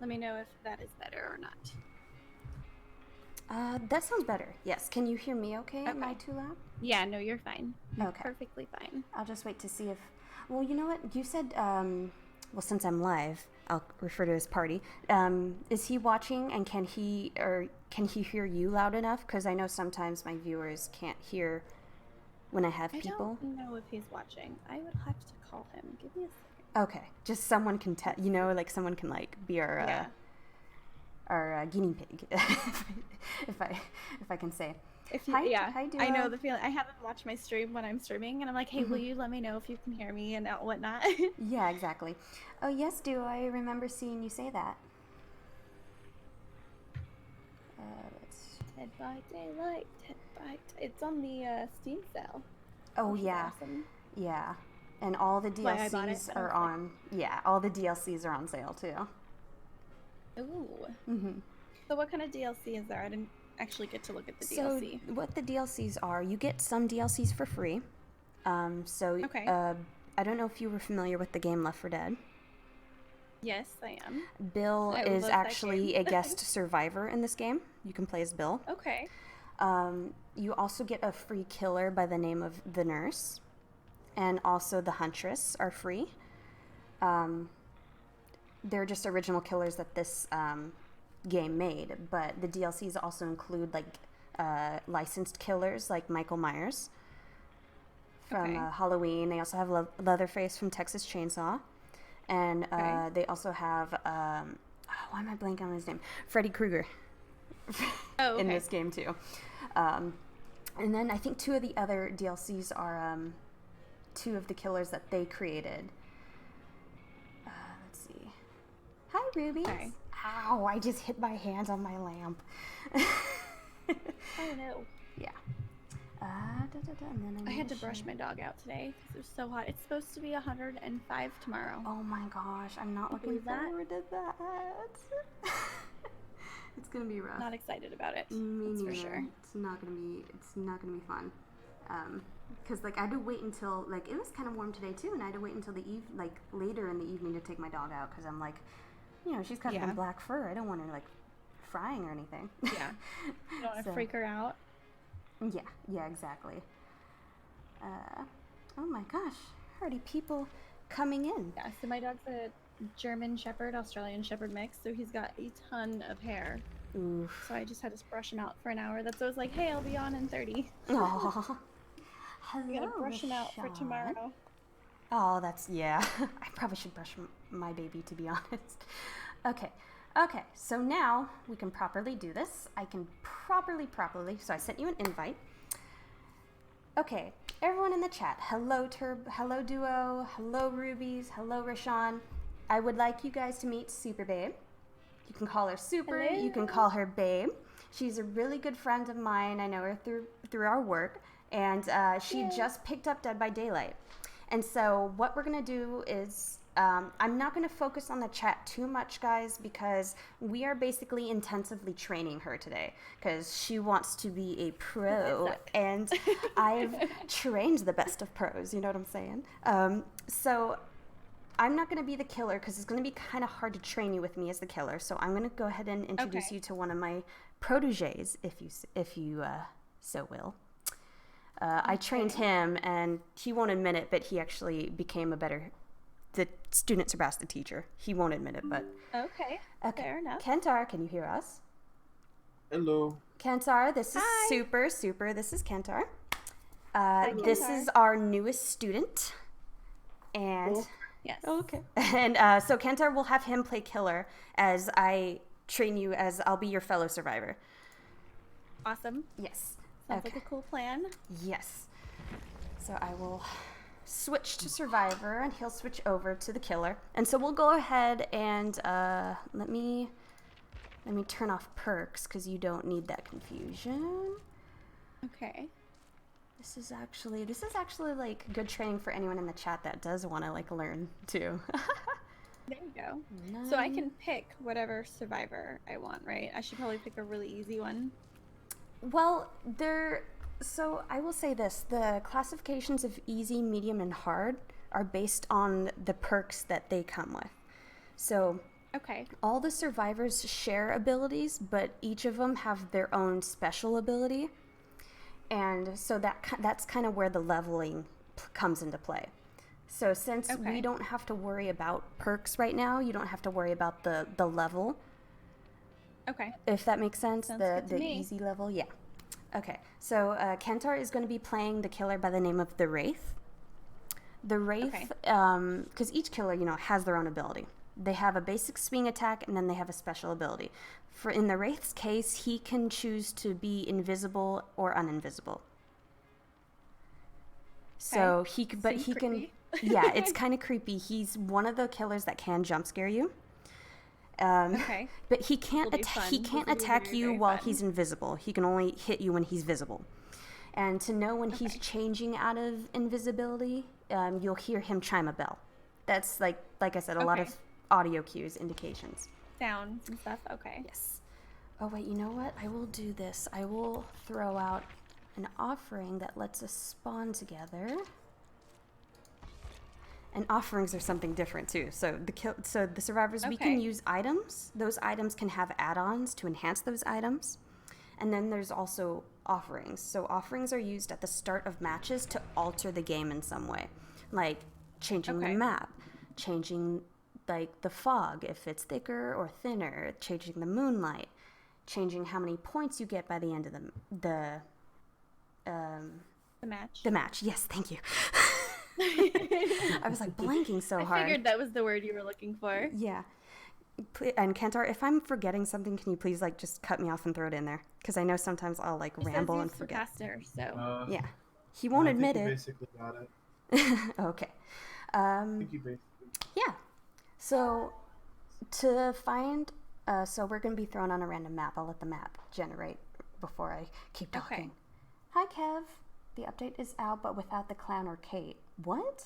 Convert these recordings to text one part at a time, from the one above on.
Let me know if that is better or not. That sounds better. Yes. Can you hear me okay? Am I too loud? Yeah, no, you're fine. You're Okay. perfectly fine. I'll just wait to see if... Well, you know what? You said, well, since I'm live, I'll refer to his party. Is he watching, and can he hear you loud enough? Because I know sometimes my viewers can't hear when I have people. I don't know if he's watching. I would have to call him. Give me a second. Okay. Just someone can like someone can like be our guinea pig, if I can say. Hi, Duo. I know the feeling. I haven't watched my stream when I'm streaming, and I'm like, hey, will you let me know if you can hear me and whatnot? Yeah, exactly. Oh, yes, Duo. I remember seeing you say that. Dead by Daylight. It's on the Steam sale. Oh, yeah. Awesome. Yeah. And all the DLCs are on. Yeah, all the DLCs are on sale too. Ooh. So what kind of DLC is there? I didn't actually get to look at the DLC. So what the DLCs are, you get some DLCs for free. Okay. I don't know if you were familiar with the game Left 4 Dead. Yes, I am. Bill is actually a guest survivor in this game. You can play as Bill. Okay. You also get a free killer by the name of the Nurse. And also the Huntress are free. They're just original killers that this game made, but the DLCs also include like licensed killers like Michael Myers from Halloween. They also have Leatherface from Texas Chainsaw, and they also have why am I blanking on his name? Freddy Krueger in this game too. And then I think two of the other DLCs are two of the killers that they created. Let's see. Hi, Ruby. Hi. Ow, I just hit my hands on my lamp. Oh, no. Yeah. I had to brush my dog out today because it was so hot. It's supposed to be 105 tomorrow. Oh, my gosh. I'm not looking forward to that. It's going to be rough. Not excited about it. Me neither. For sure. It's not going to be fun. Because like I had to wait until like it was kind of warm today too, and I had to wait until later in the evening to take my dog out because I'm like, she's covered in black fur. I don't want her like frying or anything. Yeah, you don't want to freak her out. Yeah, exactly. Oh my gosh, already people coming in. Yeah, so my dog's a German Shepherd, Australian Shepherd mix, so he's got a ton of hair. Oof. So I just had to brush him out for an hour. That's why I was like, hey, I'll be on in 30. Aww. Hello, I gotta brush him out for tomorrow. Oh, I probably should brush my baby, to be honest. Okay, so now we can properly do this. I can properly, so I sent you an invite. Okay, everyone in the chat, hello Turb, hello Duo, hello Rubies, hello Rashawn. I would like you guys to meet Super Babe. You can call her Super, hello. You can call her Babe. She's a really good friend of mine. I know her through our work. And she just picked up Dead by Daylight. And so what we're going to do is, I'm not going to focus on the chat too much, guys, because we are basically intensively training her today because she wants to be a pro. And I've trained the best of pros, you know what I'm saying? So I'm not going to be the killer because it's going to be kind of hard to train you with me as the killer. So I'm going to go ahead and introduce you to one of my proteges, if you so will. I trained him, and he won't admit it, but he actually became the student surpassed the teacher. He won't admit it, but... Okay, fair enough. Kentar, can you hear us? Hello. Kentar, this is Super. This is Kentar. This is our newest student. And... Cool. Yes. Okay. And so Kentar will have him play killer as I train you as I'll be your fellow survivor. Awesome. Yes. Sounds like a cool plan. Yes. So I will switch to survivor, and he'll switch over to the killer. And so we'll go ahead and let me turn off perks because you don't need that confusion. Okay. This is actually like good training for anyone in the chat that does want to like learn too. There you go. Nice. So I can pick whatever survivor I want, right? I should probably pick a really easy one. Well, so I will say this, the classifications of easy, medium, and hard are based on the perks that they come with. So Okay. All the survivors share abilities, but each of them have their own special ability. And so that's kind of where the leveling comes into play. So since we don't have to worry about perks right now, you don't have to worry about the level. Okay. If that makes sense, Sounds good to the me. easy level, yeah. Okay, so Kentar is going to be playing the killer by the name of the Wraith. The Wraith, because each killer, has their own ability. They have a basic swing attack, and then they have a special ability. In the Wraith's case, he can choose to be invisible or uninvisible. So he can, yeah, it's kind of creepy. He's one of the killers that can jump scare you. But he can't attack you while he's invisible. He can only hit you when he's visible. And to know when he's changing out of invisibility, you'll hear him chime a bell. That's like I said, a lot of audio cues, indications. Sounds and stuff. Okay. Yes. Oh wait, you know what? I will do this. I will throw out an offering that lets us spawn together. And offerings are something different too. So the survivors, we can use items. Those items can have add-ons to enhance those items. And then there's also offerings. So offerings are used at the start of matches to alter the game in some way, like changing the map, changing like the fog if it's thicker or thinner, changing the moonlight, changing how many points you get by the end of the match. The match. Yes, thank you. I was like blanking so hard. I figured that was the word you were looking for. Yeah. And Kentar, if I'm forgetting something, can you please just cut me off and throw it in there? Because I know sometimes I'll ramble and forget. So. Yeah. He won't admit it. Basically got it. Okay. I think you basically. Yeah. So to find, so we're going to be thrown on a random map. I'll let the map generate before I keep talking. Hi, Kev. The update is out, but without the clown or Kate. What?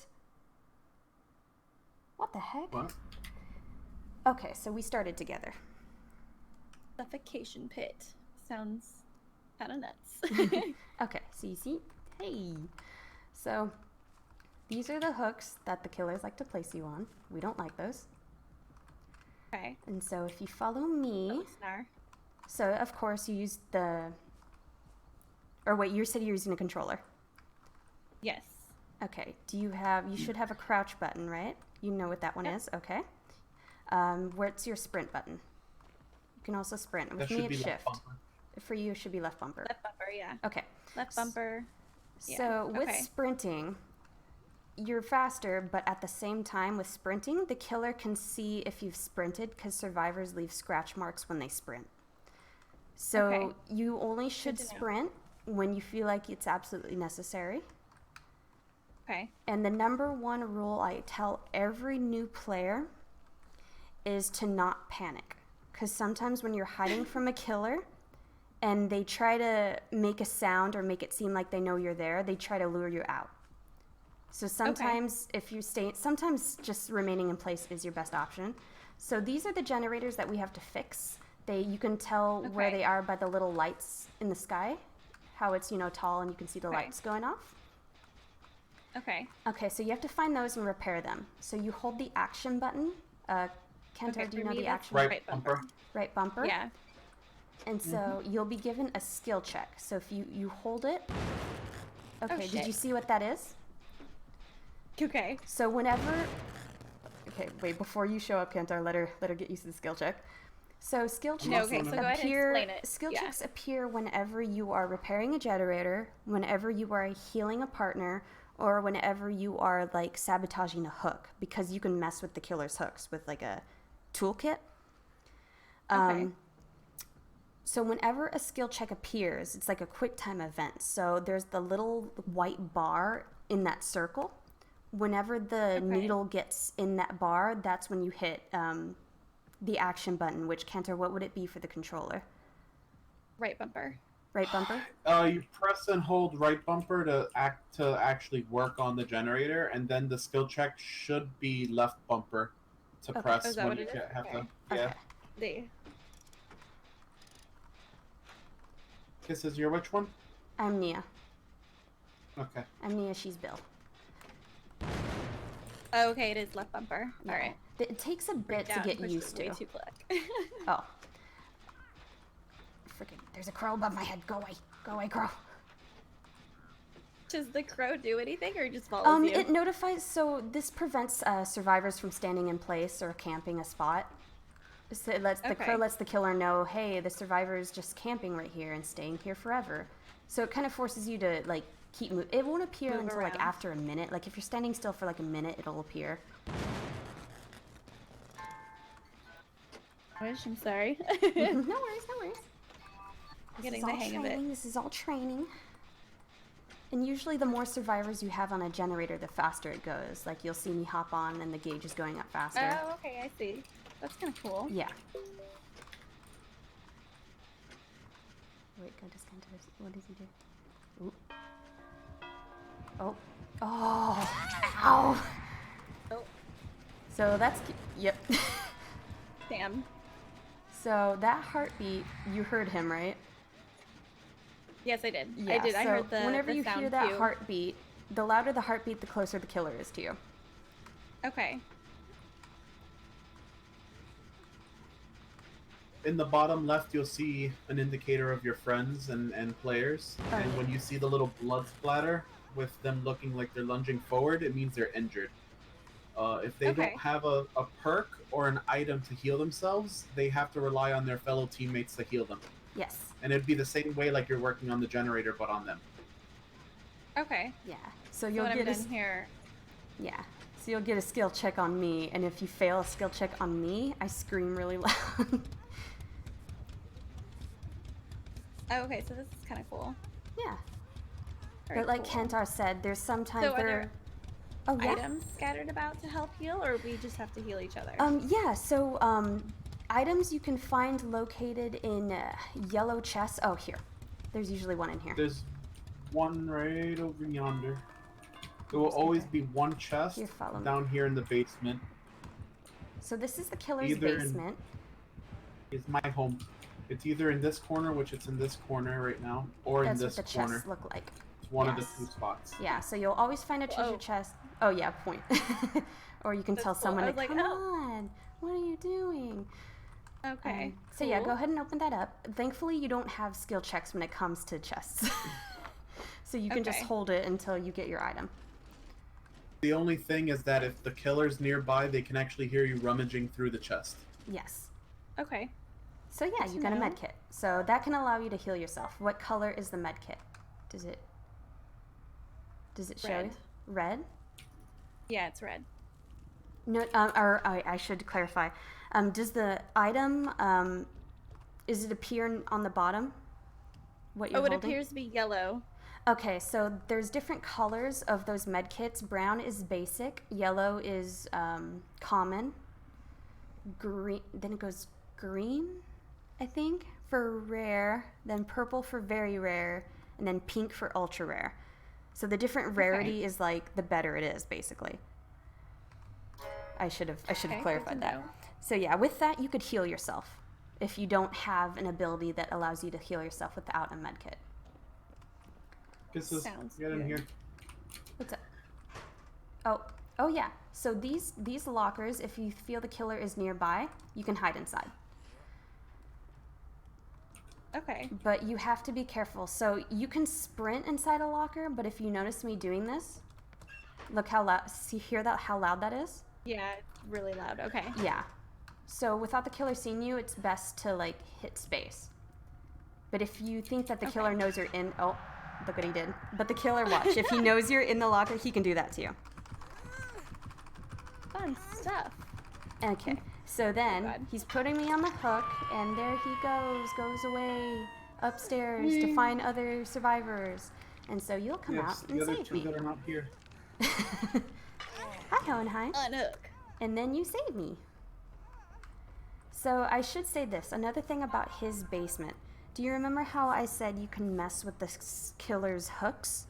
What the heck? What? Okay, so we started together. Suffocation pit. Sounds kind of nuts. Okay, so you see? Hey. So these are the hooks that the killers like to place you on. We don't like those. Okay. And so if you follow me... So, of course, you use the... Or wait, you said you're using a controller. Yes. Okay. You should have a crouch button, right? You know what that one is? Okay. Where's your sprint button? You can also sprint. With me, it's shift. For you, it should be left bumper. Left bumper, yeah. Okay. Left bumper. So with sprinting, you're faster, but at the same time with sprinting, the killer can see if you've sprinted because survivors leave scratch marks when they sprint. So you only should sprint when you feel like it's absolutely necessary. Okay. And the number one rule I tell every new player is to not panic. Because sometimes when you're hiding from a killer and they try to make a sound or make it seem like they know you're there, they try to lure you out. So sometimes if you sometimes just remaining in place is your best option. So these are the generators that we have to fix. You can tell where they are by the little lights in the sky, how it's, tall and you can see the lights going off. Okay, so you have to find those and repair them. So you hold the action button. Kentar, do you know the action? Right bumper. Right bumper? Yeah. And so you'll be given a skill check. So if you hold it. Okay, did you see what that is? Okay. So whenever... Okay, wait, before you show up, Kentar, let her get used to the skill check. So skill checks checks appear whenever you are repairing a generator, whenever you are healing a partner, or whenever you are sabotaging a hook, because you can mess with the killer's hooks with a toolkit. So whenever a skill check appears, it's like a quick time event. So there's the little white bar in that circle. Whenever the needle gets in that bar, that's when you hit the action button, which, Kentar, what would it be for the controller? Right bumper. Right bumper? You press and hold right bumper to actually work on the generator, and then the skill check should be left bumper to press when you have to. Yeah. Kisses, you're which one? I'm Nia. Okay. I'm Nia, she's Bill. Oh, okay, it is left bumper. Yeah. All right. It takes a bit to get used to. Way too quick. Oh. Freaking, there's a crow above my head. Go away. Go away, crow. Does the crow do anything or just follows you? It notifies, so this prevents survivors from standing in place or camping a spot. So it lets, the crow lets the killer know, hey, the survivor is just camping right here and staying here forever. So it kind of forces you to, like, keep moving. It won't appear until, like, after a minute. Like, if you're standing still for, like, a minute, it'll appear. I'm sorry. No worries, no worries. Getting the hang of it. This is all training. And usually the more survivors you have on a generator, the faster it goes. Like, you'll see me hop on and the gauge is going up faster. Oh, okay, I see. That's kind of cool. Yeah. Wait, go discount this. What does he do? Ooh. Oh. Oh. Ow. Oh. So that's... Yep. Damn. So that heartbeat, you heard him, right? Yes, I did. Yeah, I did. I heard the whenever you sound hear that cue. heartbeat, the louder the heartbeat, the closer the killer is to you. Okay. In the bottom left, you'll see an indicator of your friends and players. Oh. And when you see the little blood splatter with them looking like they're lunging forward, it means they're injured. If they don't have a perk or an item to heal themselves, they have to rely on their fellow teammates to heal them. Yes. And it'd be the same way like you're working on the generator, but on them. Okay. Yeah. So you'll get here. Yeah. So you'll get a skill check on me, and if you fail a skill check on me, I scream really loud. Oh, okay, so this is kind of cool. Yeah. Very but like cool. Kentar said, there's sometimes So are there items yeah? scattered about to help heal, or we just have to heal each other? Yeah, so items you can find located in yellow chests. Oh, here. There's usually one in here. There's one right over yonder. There will always be one chest down here in the basement. So this is the killer's basement. It's my home. It's either in this corner, which it's in this corner right now, or in this corner. That's what the chests look like. It's one of the two spots. Yeah, so you'll always find a treasure chest. Oh yeah, point. Or you can tell someone, like, come on, what are you doing? Okay. So yeah, go ahead and open that up. Thankfully, you don't have skill checks when it comes to chests. So you can just hold it until you get your item. The only thing is that if the killer's nearby, they can actually hear you rummaging through the chest. Yes. Okay. So yeah, you got a med kit. So that can allow you to heal yourself. What color is the med kit? Does it show you? Red? Yeah, it's red. No, I should clarify. Does the item, is it appear on the bottom? What you're holding? It appears to be yellow. Okay, so there's different colors of those med kits. Brown is basic, yellow is common, green, then it goes green, I think, for rare, then purple for very rare, and then pink for ultra rare. So the different rarity is like the better it is, basically. I should have clarified that. So yeah, with that you could heal yourself if you don't have an ability that allows you to heal yourself without a med kit. Get in here. What's up? Oh yeah. So these lockers, if you feel the killer is nearby, you can hide inside. Okay. But you have to be careful. So you can sprint inside a locker, but if you notice me doing this, look how loud. Hear that? How loud that is? Yeah, it's really loud. Okay. Yeah. So without the killer seeing you, it's best to like hit space. But if you think that the killer knows you're in, oh, look what he did. But the killer, watch. If he knows you're in the locker, he can do that to you. Fun stuff. Okay. So then he's putting me on the hook, and there he goes away upstairs to find other survivors. And so you'll come out and save me. The other two that are not here. Hi, Hohenheim. Unhook. And then you save me. So I should say this. Another thing about his basement. Do you remember how I said you can mess with the killer's hooks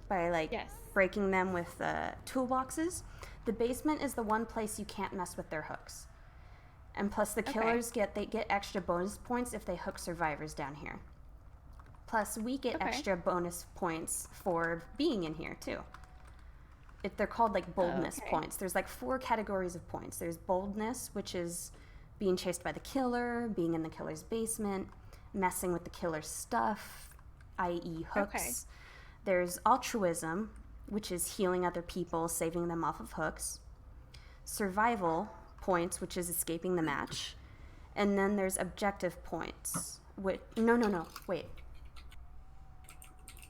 by like breaking them with toolboxes? The basement is the one place you can't mess with their hooks. And plus the killers get extra bonus points if they hook survivors down here. Plus we get extra bonus points for being in here too. they're called like boldness okay. points. There's like 4 categories of points. There's boldness, which is being chased by the killer, being in the killer's basement, messing with the killer's stuff, i.e. hooks. Okay. There's altruism, which is healing other people, saving them off of hooks. Survival points, which is escaping the match. And then there's objective points. Wait, no, wait.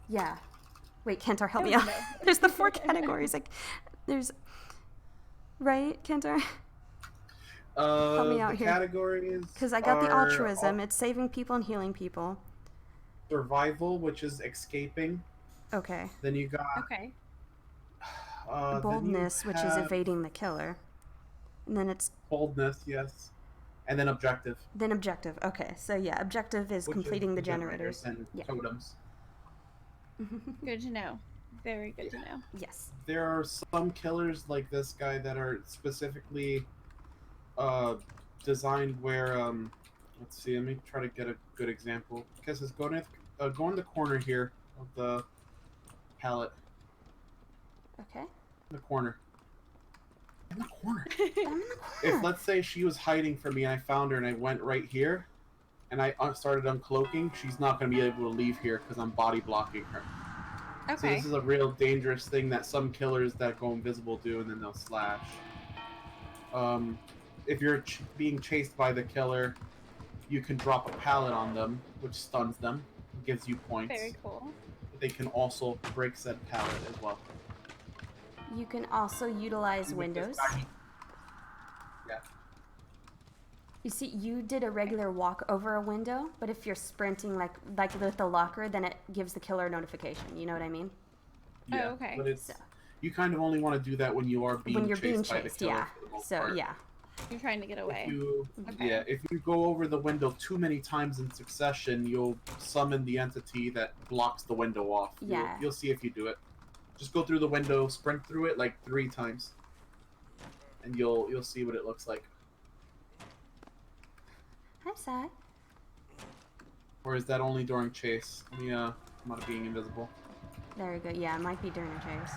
Yeah. Wait, Kantar, help me out. There's the 4 categories. Like, there's... Right, Kantar? Help me out the here. Categories because I got the altruism. It's saving people and healing people. Survival, which is escaping. Okay. Then you got Okay. Boldness, which is evading the killer. And then it's boldness, yes. And then objective. Then objective. Okay. So yeah, objective is completing the generators and totems. Good to know. Very good to know. Yes. There are some killers like this guy that are specifically designed where let's see, let me try to get a good example. Guess it's go in the corner here of the palette. Okay. In the corner. In the corner. I'm in the corner. If let's say she was hiding from me and I found her and I went right here and I started uncloaking, she's not going to be able to leave here because I'm body blocking her. Okay. So this is a real dangerous thing that some killers that go invisible do, and then they'll slash. If you're being chased by the killer, you can drop a pallet on them, which stuns them, gives you points. Very cool. They can also break said pallet as well. You can also utilize windows. Yeah. You see, you did a regular walk over a window, but if you're sprinting like with the locker, then it gives the killer a notification. You know what I mean? Yeah, oh, okay. But it's So. you kind of only want to do that when you are being chased by the killer. Yeah. For the most So part. yeah. You're trying to get away. If you go over the window too many times in succession, you'll summon the entity that blocks the window off. Yeah. You'll see if you do it. Just go through the window, sprint through it like 3 times, and you'll see what it looks like. I'm sorry. Or is that only during chase? Yeah, I'm not being invisible. There we go. Yeah, it might be during a chase.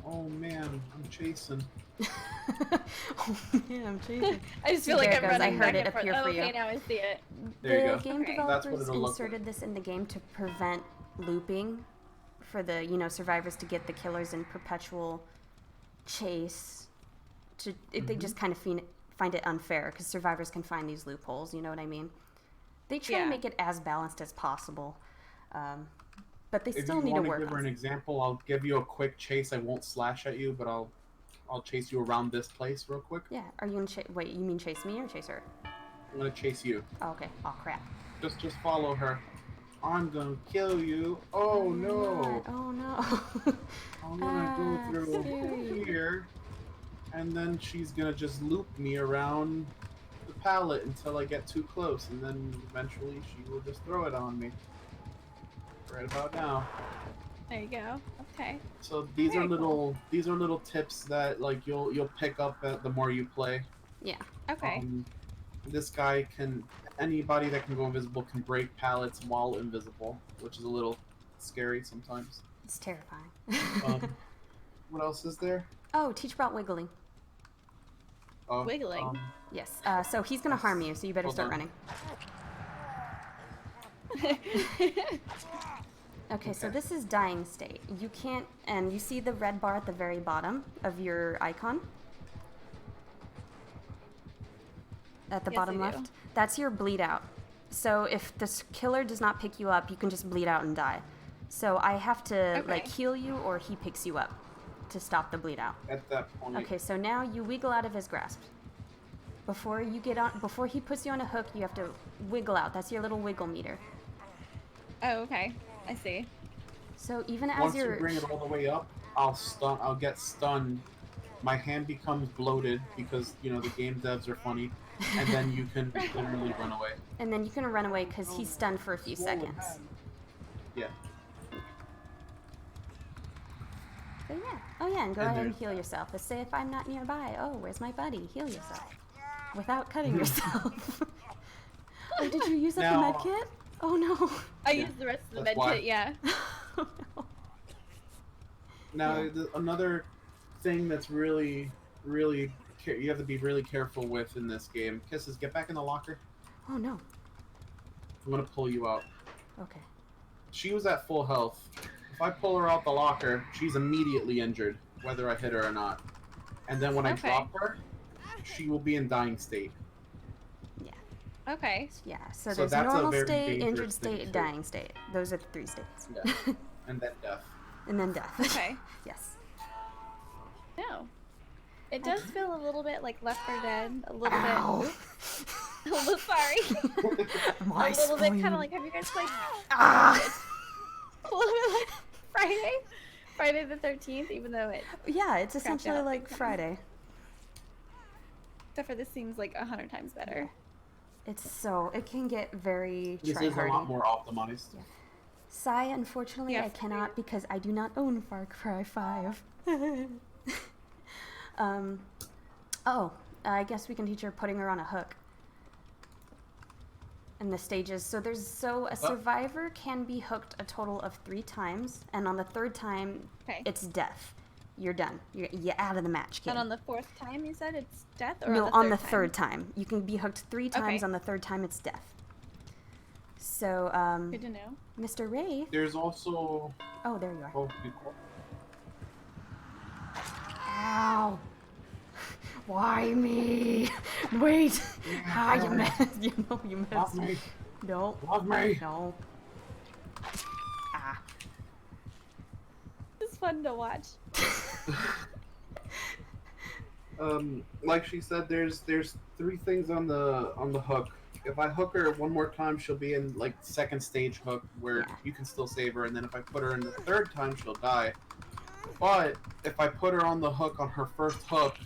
Oh man, I'm chasing. Oh man, I'm chasing. I just feel like I'm running I heard back it and forth. appear for you. Okay, now I see it. There you The go. game Okay. That's what developers it'll look inserted like. this in the game to prevent looping for the, survivors to get the killers in perpetual chase. They just kind of find it unfair because survivors can find these loopholes, you know what I mean? They try to make it as balanced as possible, but they still need to work on it. If you want to give her an example, I'll give you a quick chase. I won't slash at you, but I'll chase you around this place real quick. Yeah, are you gonna wait, you mean chase me or chase her? I'm gonna chase you. Oh, okay. Oh, crap. Just follow her. I'm gonna kill you. Oh no! Oh no. I'm gonna go through scary. here, and then she's gonna just loop me around the pallet until I get too close, and then eventually she will just throw it on me. Right about now. There you go. Okay. So these Very are little tips that like you'll pick up the more you play. Yeah. Okay. This guy anybody that can go invisible can break pallets while invisible, which is a little scary sometimes. It's terrifying. What else is there? Oh, teach about wiggling. Wiggling? Yes. So he's gonna harm you, so you better Hold start on. running. Okay, so this is dying state. You can't, and you see the red bar at the very bottom of your icon? At the Yes, bottom I left? do. That's your bleed out. So if this killer does not pick you up, you can just bleed out and die. So I have to like heal you or he picks you up to stop the bleed out. At that point. Okay, so now you wiggle out of his grasp. Before he puts you on a hook, you have to wiggle out. That's your little wiggle meter. Oh, okay. I see. So even as Once you're you bring it all the way up, I'll get stunned. My hand becomes bloated because the game devs are funny, and then you can literally run away. And then you can run away because he's stunned for a few seconds. Yeah. So yeah. Oh yeah, and go ahead and heal yourself. Let's say if I'm not nearby. Oh, where's my buddy? Heal yourself. Without cutting yourself. Oh, did you use up the med kit? Oh no. I used the rest of the med kit, yeah. Oh, no. Now, another thing that's really, really, you have to be really careful with in this game. Kisses, get back in the locker. Oh, no. I'm going to pull you out. Okay. She was at full health. If I pull her out the locker, she's immediately injured, whether I hit her or not. And then when I drop her, she will be in dying state. Yeah. Okay. Yeah, so there's normal state, injured state, too. Dying state. Those are the 3 states. Yeah. And then death. And then death. Okay. Yes. No. It does feel a little bit like Left 4 Dead. A little Ow. bit. A little sorry. My a little spleen. bit kind of like, have you guys played? Ah! A little bit like Friday the 13th, even though it. Yeah, it's essentially like Friday. Except for this seems like 100 times better. It can get very This is a lot more optimized. Yeah. Sai, unfortunately, I cannot because I do not own Far Cry 5. I guess we can teach her putting her on a hook. And the stages. So a survivor can be hooked a total of 3 times, and on the 3rd time, it's death. You're done. You're out of the match, kid. And on the 4th time, you said it's death, or no, on the 3rd time. You can be hooked 3 times. On the 3rd time, it's death. So, good to know. Mr. Wraith. There's also. Oh, there you are. Oh, good call. Ow! Why me? Wait! Ah, you missed. You know you missed. Love me. No. Love me. No. Ah. It's fun to watch. Like she said, there's 3 things on the hook. If I hook her one more time, she'll be in like 2nd stage hook where you can still save her, and then if I put her in the 3rd time, she'll die. But if I put her on the hook on her 1st hook,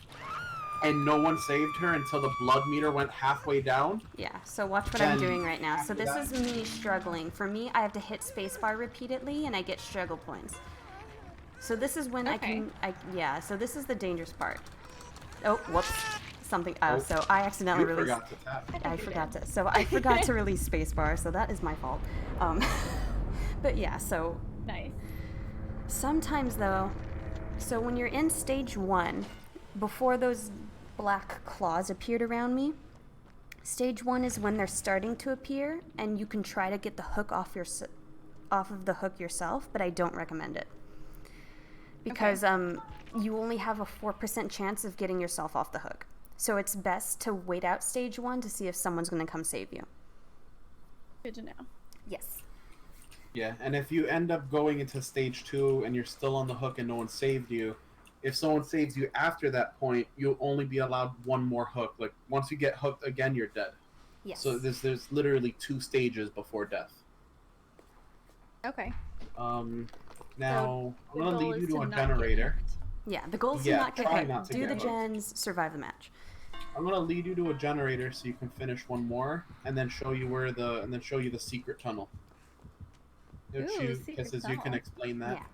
and no one saved her until the blood meter went halfway down. Yeah, so watch what I'm doing right now. So this is me struggling. For me, I have to hit spacebar repeatedly, and I get struggle points. So this is when so this is the dangerous part. Oh, whoops. Something, so I accidentally released. Forgot to tap. I forgot to release spacebar, so that is my fault. But yeah, so. Nice. Sometimes though, so when you're in stage 1, before those black claws appeared around me, stage 1 is when they're starting to appear, and you can try to get the hook off of the hook yourself, but I don't recommend it. Because you only have a 4% chance of getting yourself off the hook. So it's best to wait out stage 1 to see if someone's going to come save you. Good to know. Yes. Yeah, and if you end up going into stage 2 and you're still on the hook and no one saved you, if someone saves you after that point, you'll only be allowed 1 more hook. Like, once you get hooked again, you're dead. Yes. So there's literally 2 stages before death. Okay. Now, I'm going to lead you to a generator. Yeah, the goal is to not get hit. Not to Do get the hooked. gens, survive the match. I'm going to lead you to a generator so you can finish 1 more, and then show you the secret tunnel. Kisses, you can explain that. Yeah.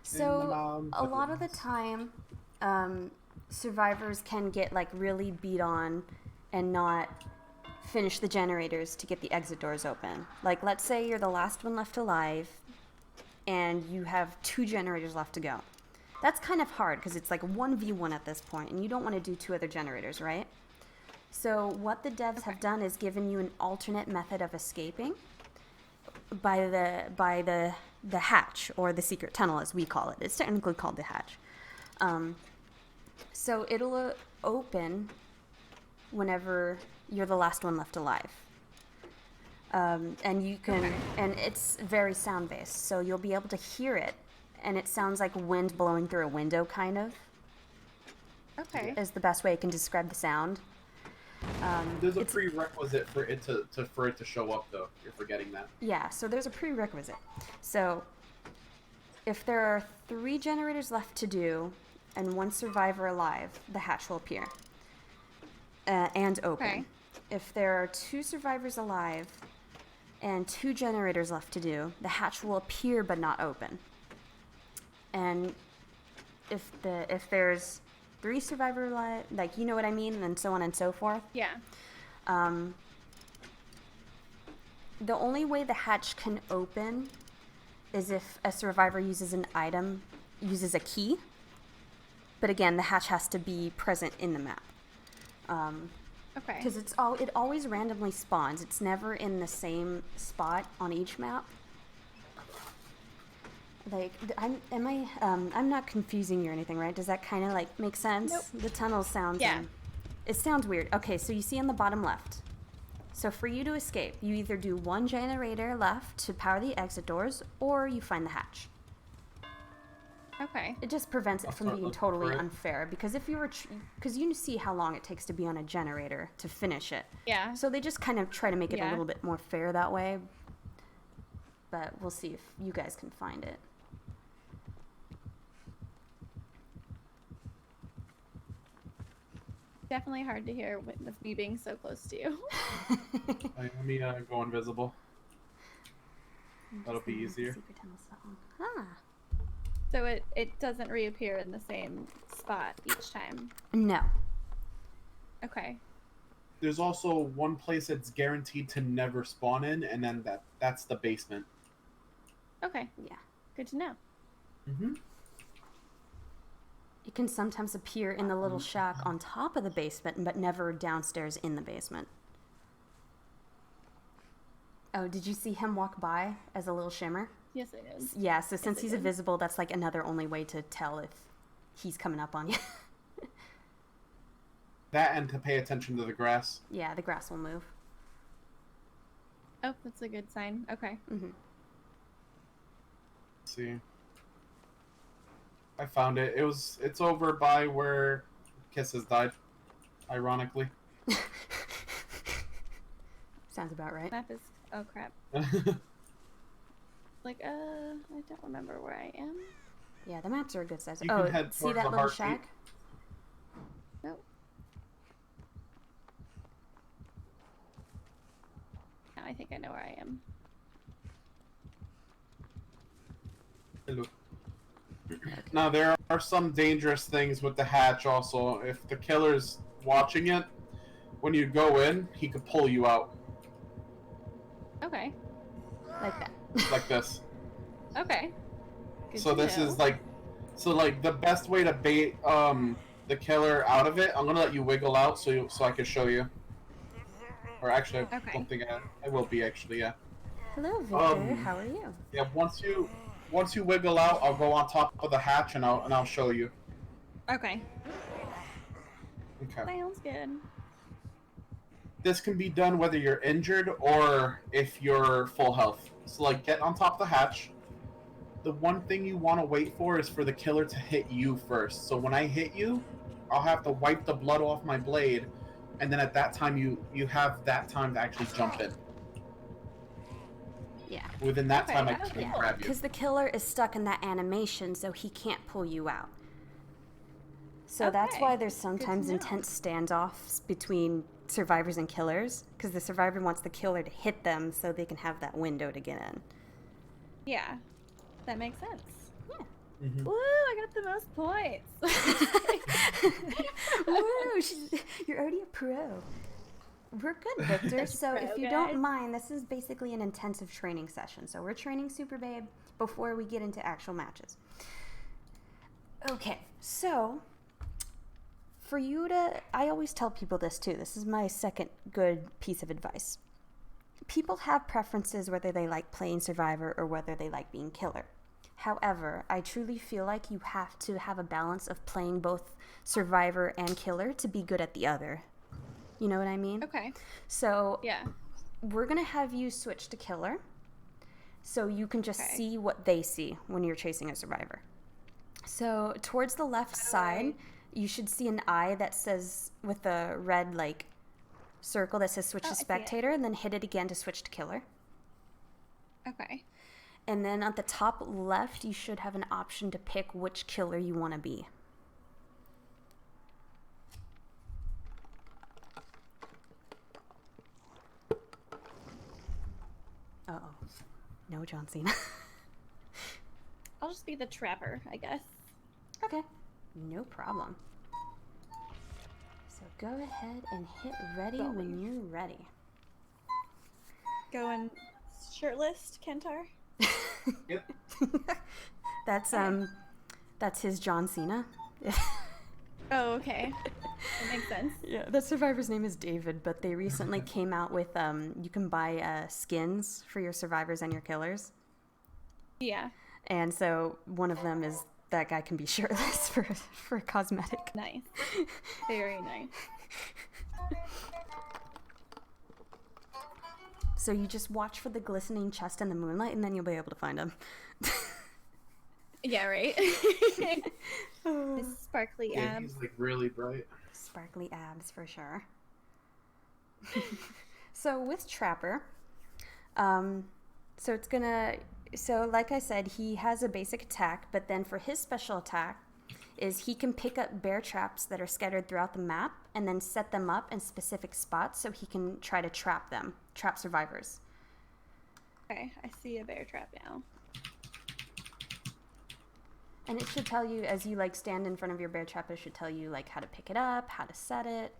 So a lot of the time, survivors can get like really beat on and not finish the generators to get the exit doors open. Like, let's say you're the last one left alive and you have 2 generators left to go. That's kind of hard because it's like 1v1 at this point, and you don't want to do 2 other generators, right? So what the devs have done is given you an alternate method of escaping by the hatch, or the secret tunnel as we call it. It's technically called the hatch. So it'll open whenever you're the last one left alive. And you can, and it's very sound based, so you'll be able to hear it, and it sounds like wind blowing through a window, kind of. Okay. Is the best way I can describe the sound. There's a prerequisite for it to show up, though. You're forgetting that. Yeah, so there's a prerequisite. So if there are 3 generators left to do and 1 survivor alive, the hatch will appear and open. Okay. If there are 2 survivors alive and 2 generators left to do, the hatch will appear but not open. And if there's 3 survivors alive, like, you know what I mean, and so on and so forth. Yeah. The only way the hatch can open is if a survivor uses an item uses a key. But again, the hatch has to be present in the map. Okay. Because it always randomly spawns. It's never in the same spot on each map. Like, I'm not confusing you or anything, right? Does that kind of like make sense? Nope. The tunnel sounds. Yeah. It sounds weird. Okay, so you see on the bottom left. So for you to escape, you either do one generator left to power the exit doors, or you find the hatch. Okay. It just prevents it from being totally unfair, because if you were, because you see how long it takes to be on a generator to finish it. Yeah. So they just kind of try to make it a little bit more fair that way. But we'll see if you guys can find it. Definitely hard to hear with me being so close to you. Let me go invisible. That'll be easier. Huh. So it doesn't reappear in the same spot each time? No. Okay. There's also one place that's guaranteed to never spawn in, and then that's the basement. Okay. Yeah. Good to know. Mm-hmm. It can sometimes appear in the little shack on top of the basement, but never downstairs in the basement. Oh, did you see him walk by as a little shimmer? Yes, I did. Yeah, so since he's invisible, that's like another only way to tell if he's coming up on you. That and to pay attention to the grass. Yeah, the grass will move. Oh, that's a good sign. Okay. Mm-hmm. Let's see. I found it. It's over by where Kisses died, ironically. Sounds about right. Map is... Oh, crap. Like, I don't remember where I am. Yeah, the maps are a good size. You can head see that little shack? Nope. Now I think I know where I am. Hello. Now, there are some dangerous things with the hatch also. If the killer's watching it, when you go in, he could pull you out. Okay. Like that. Like this. Okay. Good So to this know. is like... So, like, the best way to bait the killer out of it, I'm gonna let you wiggle out so I can show you. Or actually, I don't think I will be, actually, yeah. Hello, Victor. How are you? Yeah, once you wiggle out, I'll go on top of the hatch and I'll show you. Okay. Okay. Sounds good. This can be done whether you're injured or if you're full health. So, like, get on top of the hatch. The one thing you want to wait for is for the killer to hit you first. So when I hit you, I'll have to wipe the blood off my blade, and then at that time you have that time to actually jump in. Yeah. Within that time, I can grab you. Because the killer is stuck in that animation, so he can't pull you out. So that's why there's sometimes intense standoffs between survivors and killers, because the survivor wants the killer to hit them so they can have that window to get in. Yeah. That makes sense. Yeah. Mm-hmm. Woo, I got the most points. Woo, you're already a pro. We're good, Victor. So if you don't mind, this is basically an intensive training session. So we're training Super Babe before we get into actual matches. Okay, so for you to, I always tell people this too. This is my second good piece of advice. People have preferences whether they like playing Survivor or whether they like being Killer. However, I truly feel like you have to have a balance of playing both Survivor and Killer to be good at the other. You know what I mean? Okay. So yeah, we're going to have you switch to Killer so you can just see what they see when you're chasing a Survivor. So towards the left side, you should see an eye that says, with a red like circle that says switch to spectator, and then hit it again to switch to Killer. Okay. And then at the top left, you should have an option to pick which killer you want to be. Uh-oh. No John Cena. I'll just be the trapper, I guess. Okay. No problem. So go ahead and hit ready when you're ready. Going shirtless, Kentar? Yep. That's That's his John Cena. Oh, okay. That makes sense. Yeah, the survivor's name is David, but they recently came out with you can buy skins for your survivors and your killers. Yeah. And so one of them is that guy can be shirtless for cosmetic. Nice. Very nice. So you just watch for the glistening chest in the moonlight, and then you'll be able to find him. Yeah, right? His sparkly abs. He's like really bright. Sparkly abs for sure. So with Trapper, so like I said, he has a basic attack, but then for his special attack is he can pick up bear traps that are scattered throughout the map and then set them up in specific spots so he can try to trap survivors. Okay, I see a bear trap now. And it should tell you, as you like stand in front of your bear trap, it should tell you like how to pick it up, how to set it.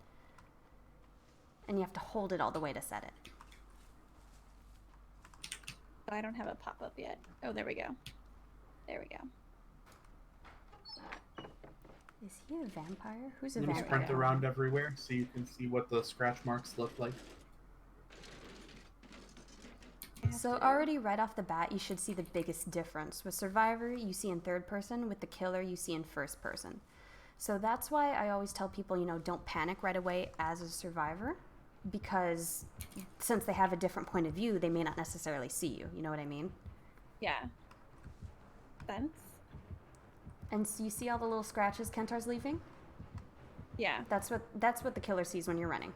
And you have to hold it all the way to set it. Oh, I don't have a pop-up yet. Oh, there we go. There we go. Is he a vampire? Who's a You vampire? sprint around everywhere so you can see what the scratch marks look like. So already right off the bat, you should see the biggest difference. With Survivor, you see in third person. With the Killer, you see in first person. So that's why I always tell people, don't panic right away as a Survivor, because since they have a different point of view, they may not necessarily see you. You know what I mean? Yeah. Sense? And so you see all the little scratches Kentar's leaving? Yeah. That's what the Killer sees when you're running.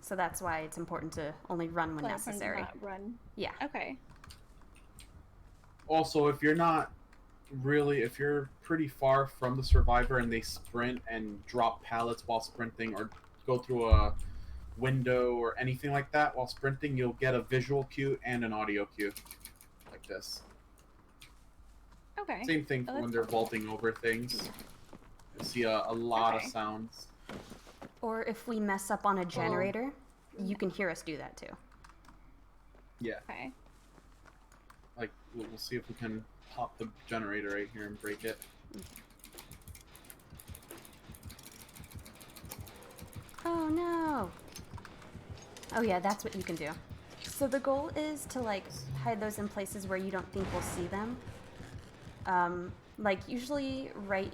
So that's why it's important to only run when necessary. Not run. Yeah. Okay. Also, if you're pretty far from the survivor and they sprint and drop pallets while sprinting or go through a window or anything like that while sprinting, you'll get a visual cue and an audio cue like this. Okay. Same thing when they're vaulting over things. You'll see a lot of sounds. Or if we mess up on a generator, you can hear us do that too. Yeah. Okay. Like, we'll see if we can pop the generator right here and break it. Oh no! Oh yeah, that's what you can do. So the goal is to hide those in places where you don't think we'll see them. Usually right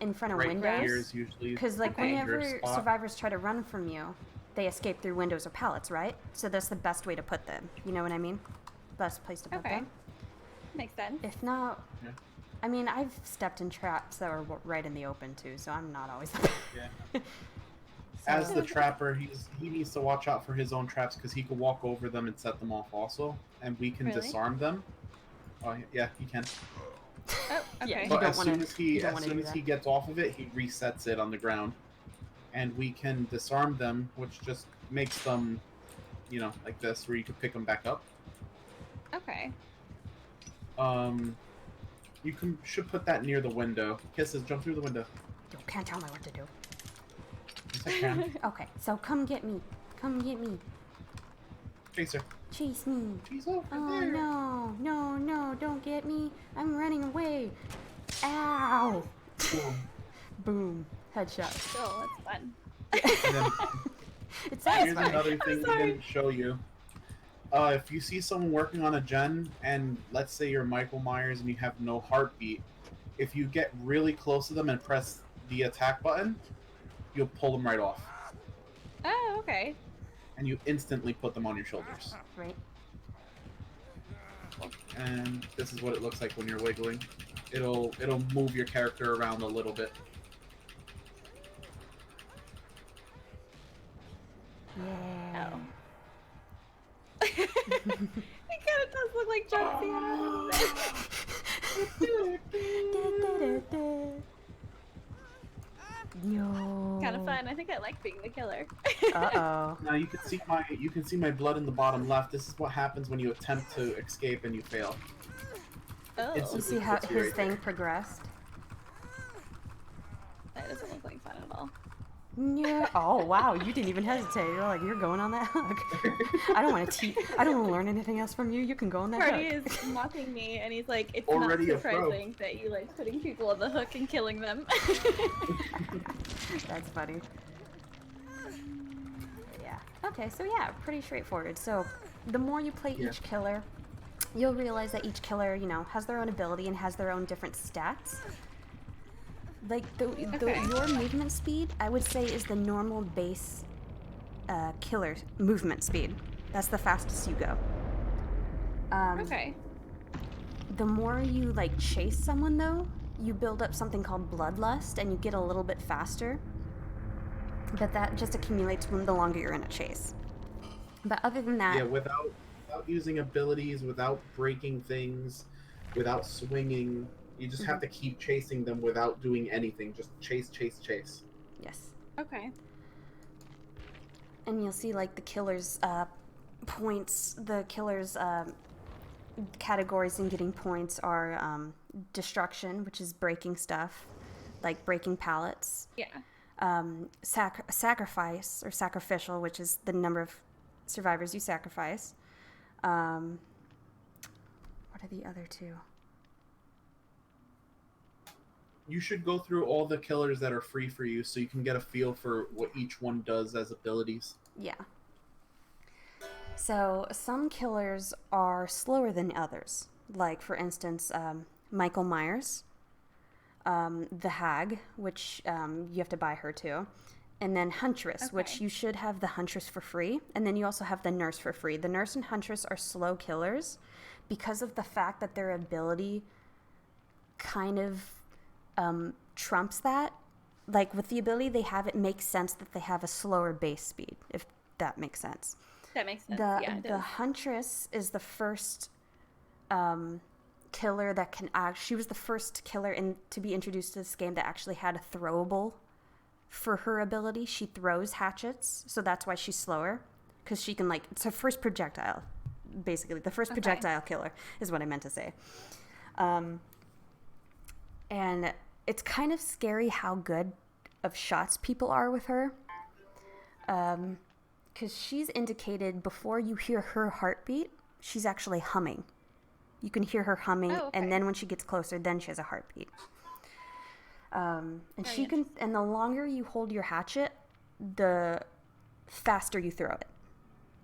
in front of windows. Because whenever survivors try to run from you, they escape through windows or pallets, right? So that's the best way to put them. You know what I mean? Best place to put them. Makes sense. If not, I mean, I've stepped in traps that were right in the open too, so I'm not always. Yeah. As the trapper, he needs to watch out for his own traps because he can walk over them and set them off also, and we can disarm them. Oh yeah, he can. Oh, okay. Yeah, but as soon as he gets off of it, he resets it on the ground, and we can disarm them, which just makes them, like this, where you can pick them back up. Okay. You should put that near the window. Kisses, jump through the window. You can't tell me what to do. Yes, I can. Okay, so come get me. Come get me. Chaser. Chase me. She's over Oh there. no, don't get me. I'm running away. Ow. Boom. Boom. Headshot. Oh, that's fun. And then, It's here's another thing we didn't show you. If you see someone working on a gen, and let's say you're Michael Myers and you have no heartbeat, if you get really close to them and press the attack button, you'll pull them right off. Oh, okay. And you instantly put them on your shoulders. Right. And this is what it looks like when you're wiggling. It'll move your character around a little bit. Yeah. Oh. It kind of does look like John Cena. Yo. Kind of fun. I think I like being the killer. Uh-oh. Now you can see my blood in the bottom left. This is what happens when you attempt to escape and you fail. Oh. You see how his thing progressed? That doesn't look like fun at all. Yeah. Oh wow, you didn't even hesitate. You're like, you're going on that hook. I don't want to learn anything else from you. You can go on that Marty hook. is mocking me, and he's like, "It's Already not a pro. surprising that you like putting people on the hook and killing them." That's funny. Yeah. Okay, so yeah, pretty straightforward. So the more you play each killer, you'll realize that each killer, you know, has their own ability and has their own different stats. Like your movement speed, I would say, is the normal base killer movement speed. That's the fastest you go. Okay. The more you like chase someone, though, you build up something called bloodlust, and you get a little bit faster. But that just accumulates the longer you're in a chase. But other than that, yeah, without using abilities, without breaking things, without swinging, you just have to keep chasing them without doing anything. Just chase, chase, chase. Yes. Okay. And you'll see like the killer's points. The killer's categories in getting points are destruction, which is breaking stuff, like breaking pallets. Yeah. Sacrifice or sacrificial, which is the number of survivors you sacrifice. What are the other two? You should go through all the killers that are free for you so you can get a feel for what each one does as abilities. Yeah. So some killers are slower than others. Like, for instance, Michael Myers, the Hag, which you have to buy her too, and then Huntress, which you should have the Huntress for free, and then you also have the Nurse for free. The Nurse and Huntress are slow killers because of the fact that their ability kind of trumps that. Like, with the ability they have, it makes sense that they have a slower base speed, if that makes sense. That makes sense. The Huntress is the first killer that can act. She was the first killer to be introduced to this game that actually had a throwable for her ability. She throws hatchets, so that's why she's slower, because she can, like, it's her first projectile, basically. The first projectile killer is what I meant to say. And it's kind of scary how good of shots people are with her. Because she's indicated before you hear her heartbeat, she's actually humming. You can hear her humming, and then when she gets closer, then she has a heartbeat. And she can, and the longer you hold your hatchet, the faster you throw it.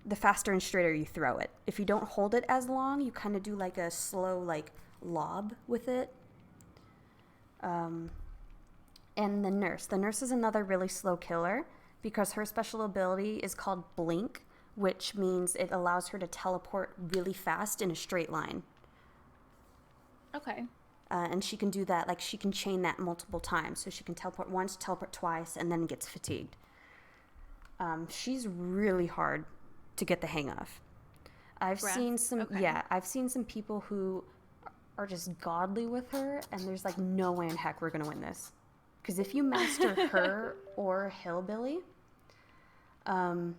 The faster and straighter you throw it. If you don't hold it as long, you kind of do like a slow, like, lob with it. And the Nurse. The Nurse is another really slow killer because her special ability is called Blink, which means it allows her to teleport really fast in a straight line. Okay. And she can do that, like, she can chain that multiple times. So she can teleport once, teleport twice, and then gets fatigued. She's really hard to get the hang of. I've seen some people who are just godly with her, and there's like no way in heck we're gonna win this. Because if you master her or Hillbilly, they're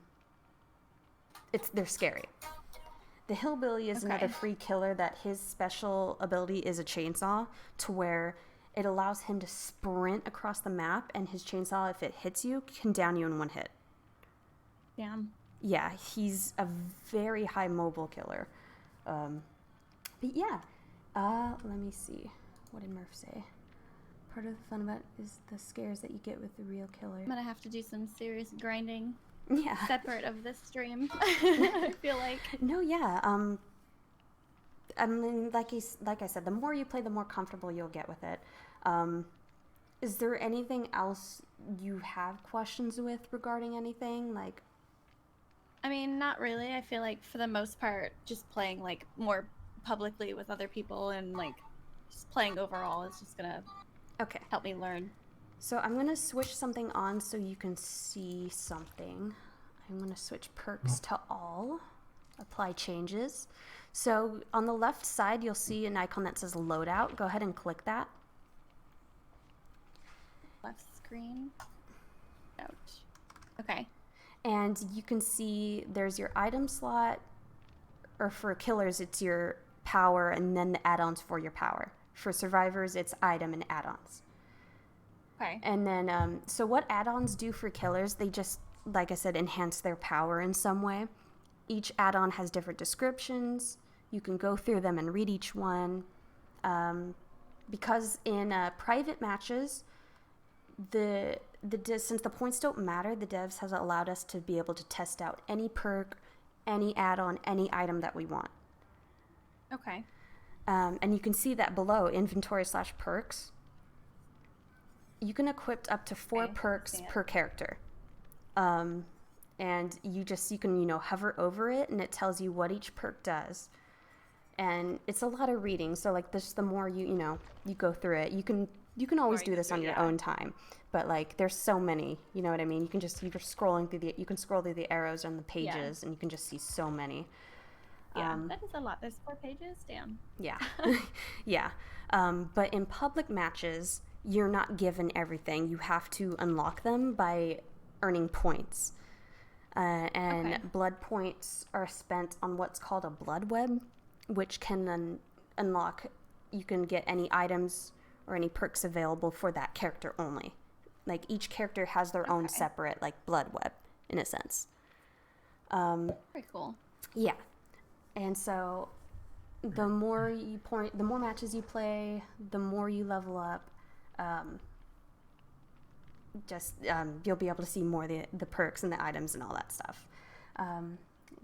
scary. The Hillbilly is another free killer that his special ability is a chainsaw, to where it allows him to sprint across the map, and his chainsaw, if it hits you, can down you in one hit. Damn. Yeah, he's a very high mobile killer. But yeah, let me see. What did Murph say? Part of the fun about it is the scares that you get with the real killer. I'm gonna have to do some serious grinding. Yeah. Separate of this stream. I feel like. No, yeah. I mean, like I said, the more you play, the more comfortable you'll get with it. Is there anything else you have questions with regarding anything? Like, I mean, not really. I feel like for the most part, just playing like more publicly with other people and like just playing overall is just gonna help me learn. So I'm gonna switch something on so you can see something. I'm gonna switch perks to all. Apply changes. So on the left side, you'll see an icon that says loadout. Go ahead and click that. Left screen. Ouch. Okay. And you can see there's your item slot, or for killers, it's your power and then the add-ons for your power. For survivors, it's item and add-ons. Okay. And then, so what add-ons do for killers, they just, like I said, enhance their power in some way. Each add-on has different descriptions. You can go through them and read each one. Because in private matches, since the points don't matter, the devs has allowed us to be able to test out any perk, any add-on, any item that we want. Okay. And you can see that below, inventory/perks. You can equip up to 4 perks per character. And you can, hover over it and it tells you what each perk does. And it's a lot of reading. So like this, the more you go through it, you can always do this on your own time. But like there's so many, you know what I mean? You can scrolling through you can scroll through the arrows on the pages and you can just see so many. Yeah, that is a lot. There's 4 pages? Damn. Yeah. Yeah. But in public matches, you're not given everything. You have to unlock them by earning points. Blood points are spent on what's called a blood web, which can unlock, you can get any items or any perks available for that character only. Like each character has their own separate like blood web in a sense. Very cool. Yeah. And so the more matches you play, the more you level up. You'll be able to see more the perks and the items and all that stuff.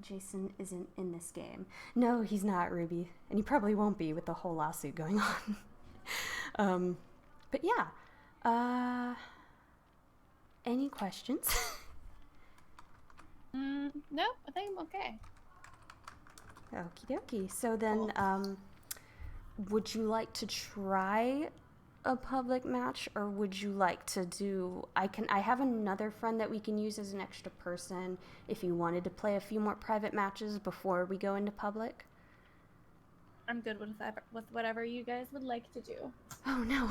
Jason isn't in this game. No, he's not, Ruby. And he probably won't be with the whole lawsuit going on. But yeah. Any questions? Nope, I think I'm okay. Okie dokie. So then, would you like to try a public match, or would you like to do... I have another friend that we can use as an extra person if you wanted to play a few more private matches before we go into public. I'm good with whatever you guys would like to do. Oh, no.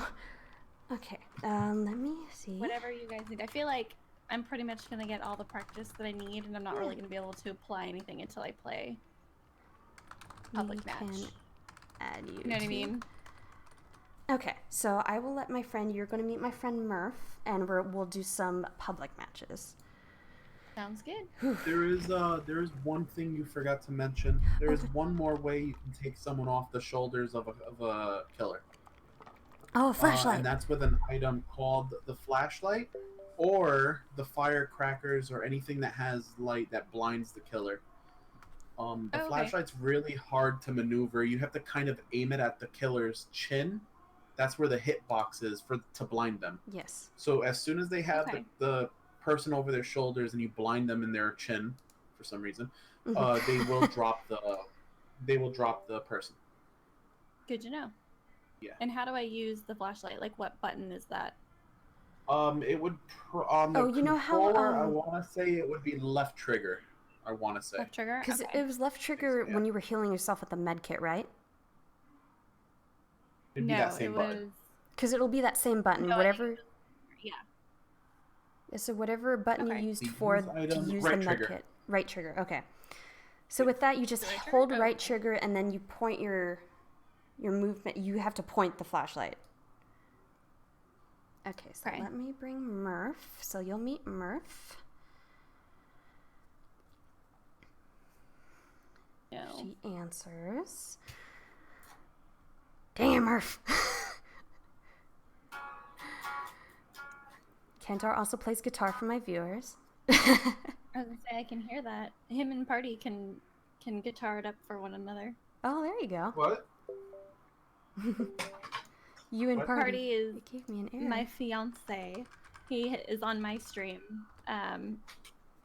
Okay, let me see. Whatever you guys need. I feel like I'm pretty much going to get all the practice that I need, and I'm not really going to be able to apply anything until I play public match. Can add you. You know what I mean? Okay, so I will let my friend, you're going to meet my friend Murph, and we'll do some public matches. Sounds good. There is one thing you forgot to mention. There is one more way you can take someone off the shoulders of a killer. Oh, a flashlight. And that's with an item called the flashlight, or the firecrackers, or anything that has light that blinds the killer. The flashlight's really hard to maneuver. You have to kind of aim it at the killer's chin. That's where the hit box is to blind them. Yes. So as soon as they have the person over their shoulders and you blind them in their chin, for some reason, they will drop the person. Good to know. Yeah. And how do I use the flashlight? Like, what button is that? It would on the you know controller, how I want to say it would be left trigger. I want to say left trigger, because it was left trigger when you were healing yourself with the med kit, right? It'd be that same button. Because it'll be that same button, whatever. Yeah. So whatever button you used to use the med kit. Right trigger. Okay. So with that, you just hold right trigger and then you point your movement. You have to point the flashlight. Okay. So let me bring Murph. So you'll meet Murph. No. She answers. Damn, Murph. Kentar also plays guitar for my viewers. I was gonna say I can hear that. Him and Party can guitar it up for one another. Oh, there you go. What? You and Party is gave me an error. My fiance. He is on my stream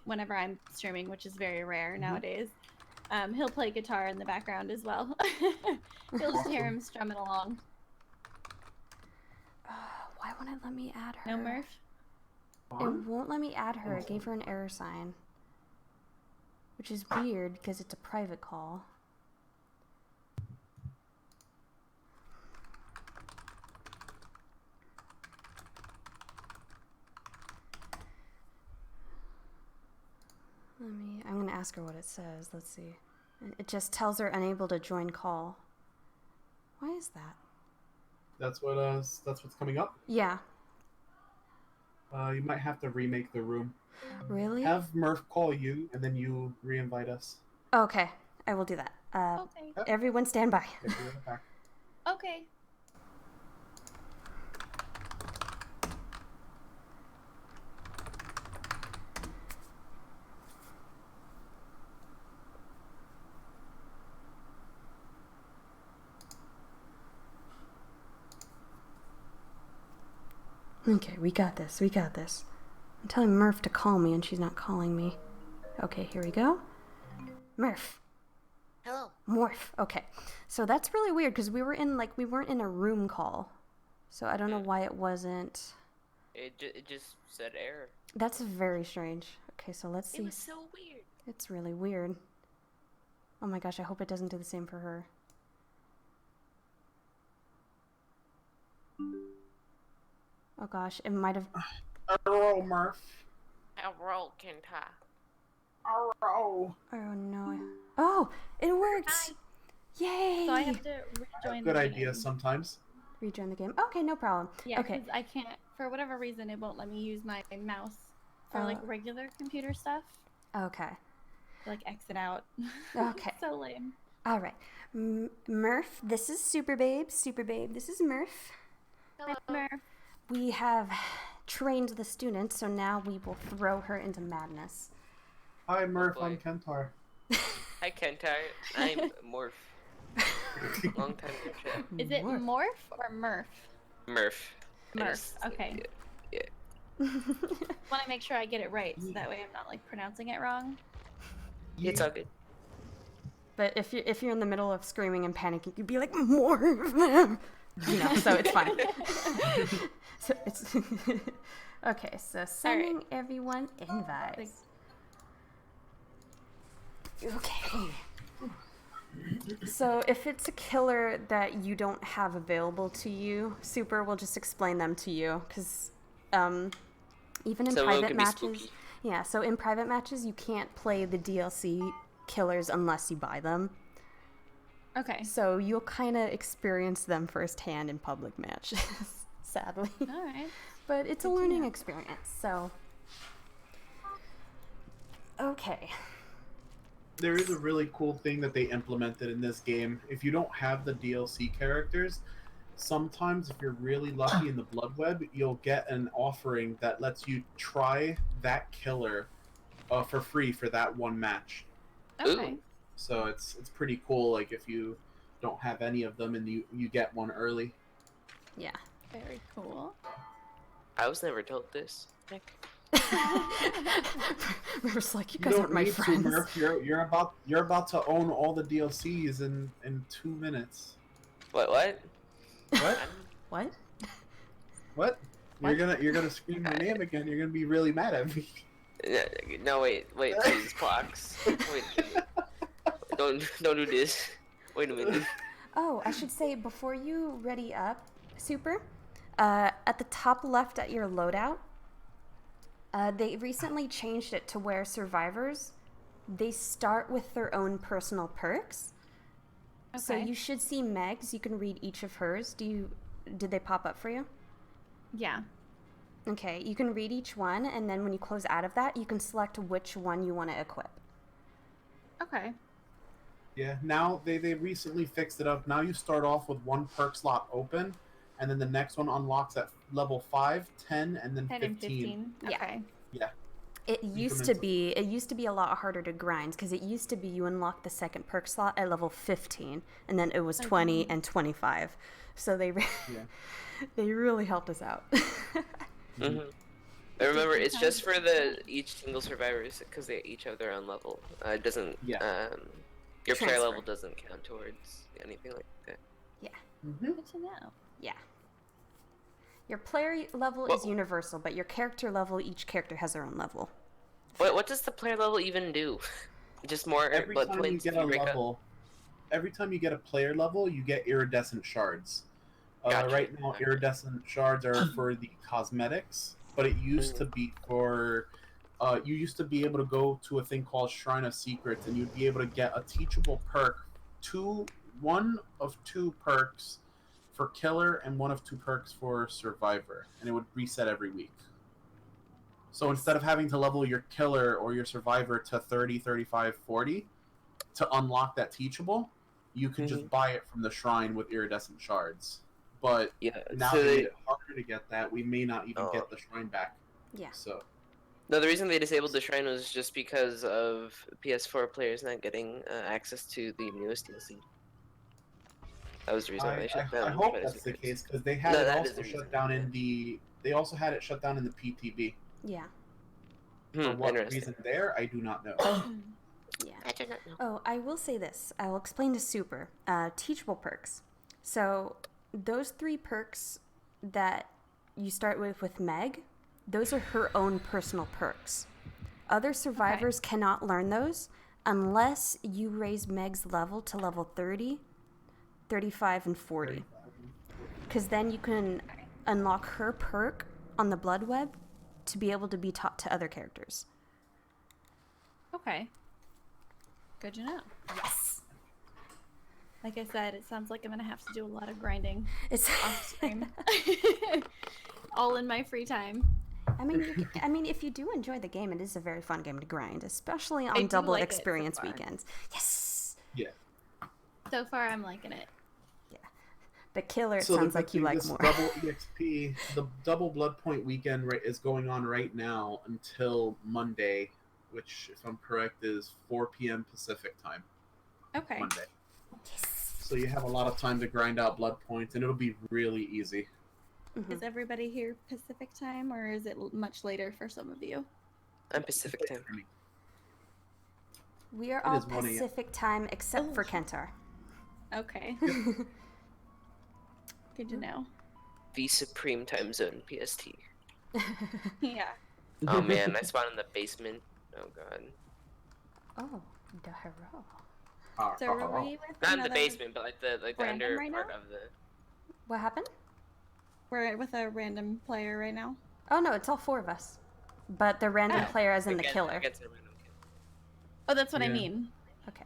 whenever I'm streaming, which is very rare nowadays. He'll play guitar in the background as well. You'll just hear him strumming along. Why won't it let me add her? No, Murph? It won't let me add her. It gave her an error sign. Which is weird because it's a private call. I'm going to ask her what it says. Let's see. It just tells her unable to join call. Why is that? That's what's coming up? Yeah. You might have to remake the room. Really? Have Murph call you, and then you re-invite us. Okay, I will do that. Okay. Everyone stand by. Get you back. Okay. Okay, we got this. We got this. I'm telling Murph to call me, and she's not calling me. Okay, here we go. Murph. Hello. Morph. Okay. So that's really weird because we weren't in a room call. So I don't know why it wasn't. It just said error. That's very strange. Okay, so let's see. It was so weird. It's really weird. Oh my gosh, I hope it doesn't do the same for her. Oh gosh, it might have. Hello, Murph. Hello, Kenta. Hello. Oh no. Oh, it works. Hi. Yay! So I have to rejoin Good the idea game. sometimes. Rejoin the game. Okay, no problem. Yeah, Okay. because I can't, for whatever reason, it won't let me use my mouse for like regular computer stuff. Okay. Like exit out. Okay. So lame. All right. Murph, this is Super Babe. Super Babe, this is Murph. Hello. Murph. We have trained the student, so now we will throw her into madness. Hi, Murph. boy. I'm Kentar. Hi, Kenta. I'm Morph. Long time no chat. Is it Morph. Morph or Murph? Murph. Murph. Okay. Yeah. Want to make sure I get it right, so that way I'm not like pronouncing it wrong. It's all good. But if you're in the middle of screaming and panicking, you'd be like, more of them. You know, so it's fine. So it's okay. So sending everyone invites. Okay. So if it's a killer that you don't have available to you, Super will just explain them to you, because even in So it private can be matches, spooky. yeah. So in private matches, you can't play the DLC killers unless you buy them. Okay. So you'll kind of experience them firsthand in public matches, sadly. All right. But it's a learning experience, so. Okay. There is a really cool thing that they implemented in this game. If you don't have the DLC characters, sometimes if you're really lucky in the Blood Web, you'll get an offering that lets you try that killer for free for that one match. Okay. Ooh. So it's pretty cool. Like if you don't have any of them and you get one early. Yeah. Very cool. I was never told this, Nick. Murph's like, you You guys don't aren't my need to, friends. Murph. You're about to own all the DLCs in 2 minutes. What? What? What? What? You're gonna scream my name again. You're gonna be really mad at me. No, wait, please, Pox. Wait. Don't do this. Wait a minute. Oh, I should say, before you ready up, Super, at the top left at your loadout, they recently changed it to where survivors, they start with their own personal perks. Okay. So you should see Meg's. You can read each of hers. Did they pop up for you? Yeah. Okay, you can read each one, and then when you close out of that, you can select which one you want to equip. Okay. Yeah, now they recently fixed it up. Now you start off with one perk slot open, and then the next one unlocks at level 5, 10, and then 10 15. and 15. Yeah. Okay. Yeah. It used to be a lot harder to grind, because it used to be you unlock the second perk slot at level 15, and then it was 20 and 25. So they they really helped us out. Mm-hmm. I remember it's just for each single survivors because they each have their own level. It doesn't. Yeah. Your player Transfer. level doesn't count towards anything like that. Mm-hmm. Good to know. Yeah. Your player level is universal, but your character level, each character has their own level. What does the player level even do? Just more Every blood time you points get if a break up? level, every time you get a player level, you get iridescent shards. Gotcha. Right now, Okay. iridescent shards are for the cosmetics, but it used to be for. You used to be able to go to a thing called Shrine of Secrets, and you'd be able to get a teachable perk, one of 2 perks for killer, and one of 2 perks for survivor, and it would reset every week. So instead of having to level your killer or your survivor to 30, 35, 40 to unlock that teachable, you can just buy it from the shrine with iridescent shards. But now they made it harder to get that. We may not even get the shrine back. Yeah. So. No, the reason they disabled the shrine was just because of PS4 players not getting access to the newest DLC. That was the reason why they shut down. I hope that's the case because they had it also shut down in the. They also had it shut down in the PTB. Yeah. For what reason there, I do not know. Yeah. I do not know. Oh, I will say this. I will explain to Super. Teachable perks. So those 3 perks that you start with Meg, those are her own personal perks. Other survivors cannot learn those unless you raise Meg's level to level 30, 35, and 40. Because then you can unlock her perk on the Blood Web to be able to be taught to other characters. Okay. Good to know. Yes. Like I said, it sounds like I'm gonna have to do a lot of grinding It's off stream. All in my free time. I mean, if you do enjoy the game, it is a very fun game to grind, especially on do double like it so experience far. weekends. Yes. Yeah. So far, I'm liking it. Yeah. But Killer, it So sounds like you like this more. double EXP, the double blood point weekend is going on right now until Monday, which, if I'm correct, is 4 p.m. Pacific time. Okay. Monday. Yes. So you have a lot of time to grind out blood points, and it'll be really easy. Mhm. Is everybody here Pacific time, or is it much later for some of you? I'm Pacific time. We are It all is 1 a.m. Pacific time except for Kentar. Okay. Good to know. The supreme time zone, PST. Yeah. Oh man, I spawned in the basement. Oh god. Oh, the hero. So are we with Not in the another- basement, but like the random under right part now? of the. What happened? We're with a random player right now. Oh no, it's all 4 of us. But the random player as in the killer. Against a random killer. Oh, that's what I Yeah. mean. Okay.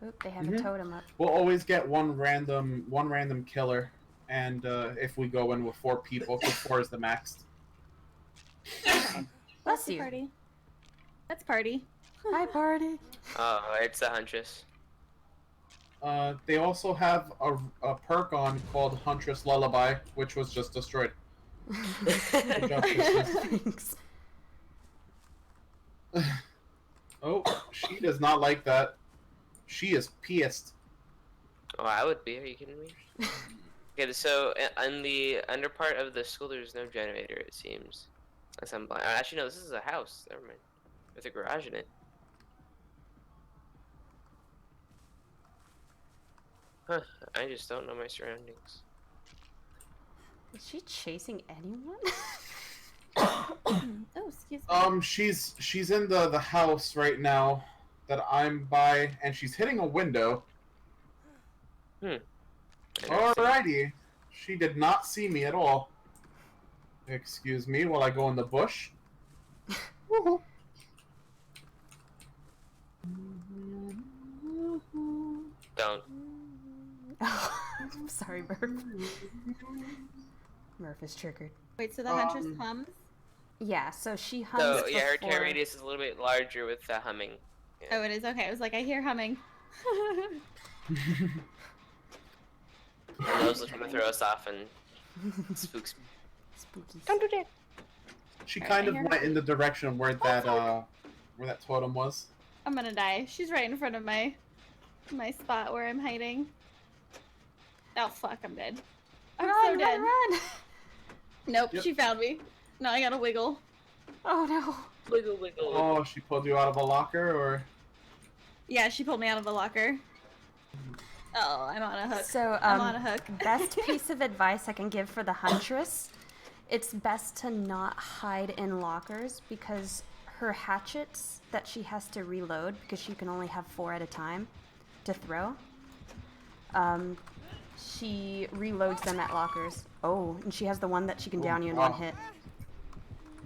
Oop, they have a totem up. We'll always get one random killer, and if we go in with 4 people, because 4 is the max. Bless That's you. party. That's party. Hi, party. Oh, it's the Huntress. They also have a perk on called Huntress Lullaby, which was just destroyed. Good job, Christmas. Thanks. Oh, she does not like that. She is pissed. Oh, I would be. Are you kidding me? Okay, so on the under part of the school, there's no generator. It seems. Unless I'm blind. Actually, no. This is a house. Never mind. With a garage in it. Huh. I just don't know my surroundings. Is she chasing anyone? Oh, excuse me. She's in the house right now that I'm by, and she's hitting a window. Alrighty. She did not see me at all. Excuse me while I go in the bush. Woohoo. Don't. Oh, I'm sorry, Murph. Murph is triggered. Wait, so the huntress hums? Yeah, so she hums So yeah, her before- tear radius is a little bit larger with the humming. Yeah. Oh, it is? Okay, I was like, I hear humming. And those are trying to throw us off and spooks me. Spooky. Don't do that. She Alright, kind of I hear went in the direction where that totem was. I'm gonna die. She's right in front of my spot where I'm hiding. Oh fuck, I'm dead. I'm so dead. Run! Nope, Yep. she found me. Now I gotta wiggle. Oh no. Wiggle, wiggle. Oh, she pulled you out of a locker, or? Yeah, she pulled me out of the locker. Oh, I'm on a hook. So, I'm on a hook. best piece of advice I can give for the Huntress, it's best to not hide in lockers because her hatchets that she has to reload, because she can only have 4 at a time to throw, she reloads them at lockers. Oh, and she has the one that she can down you in wow. 1 hit.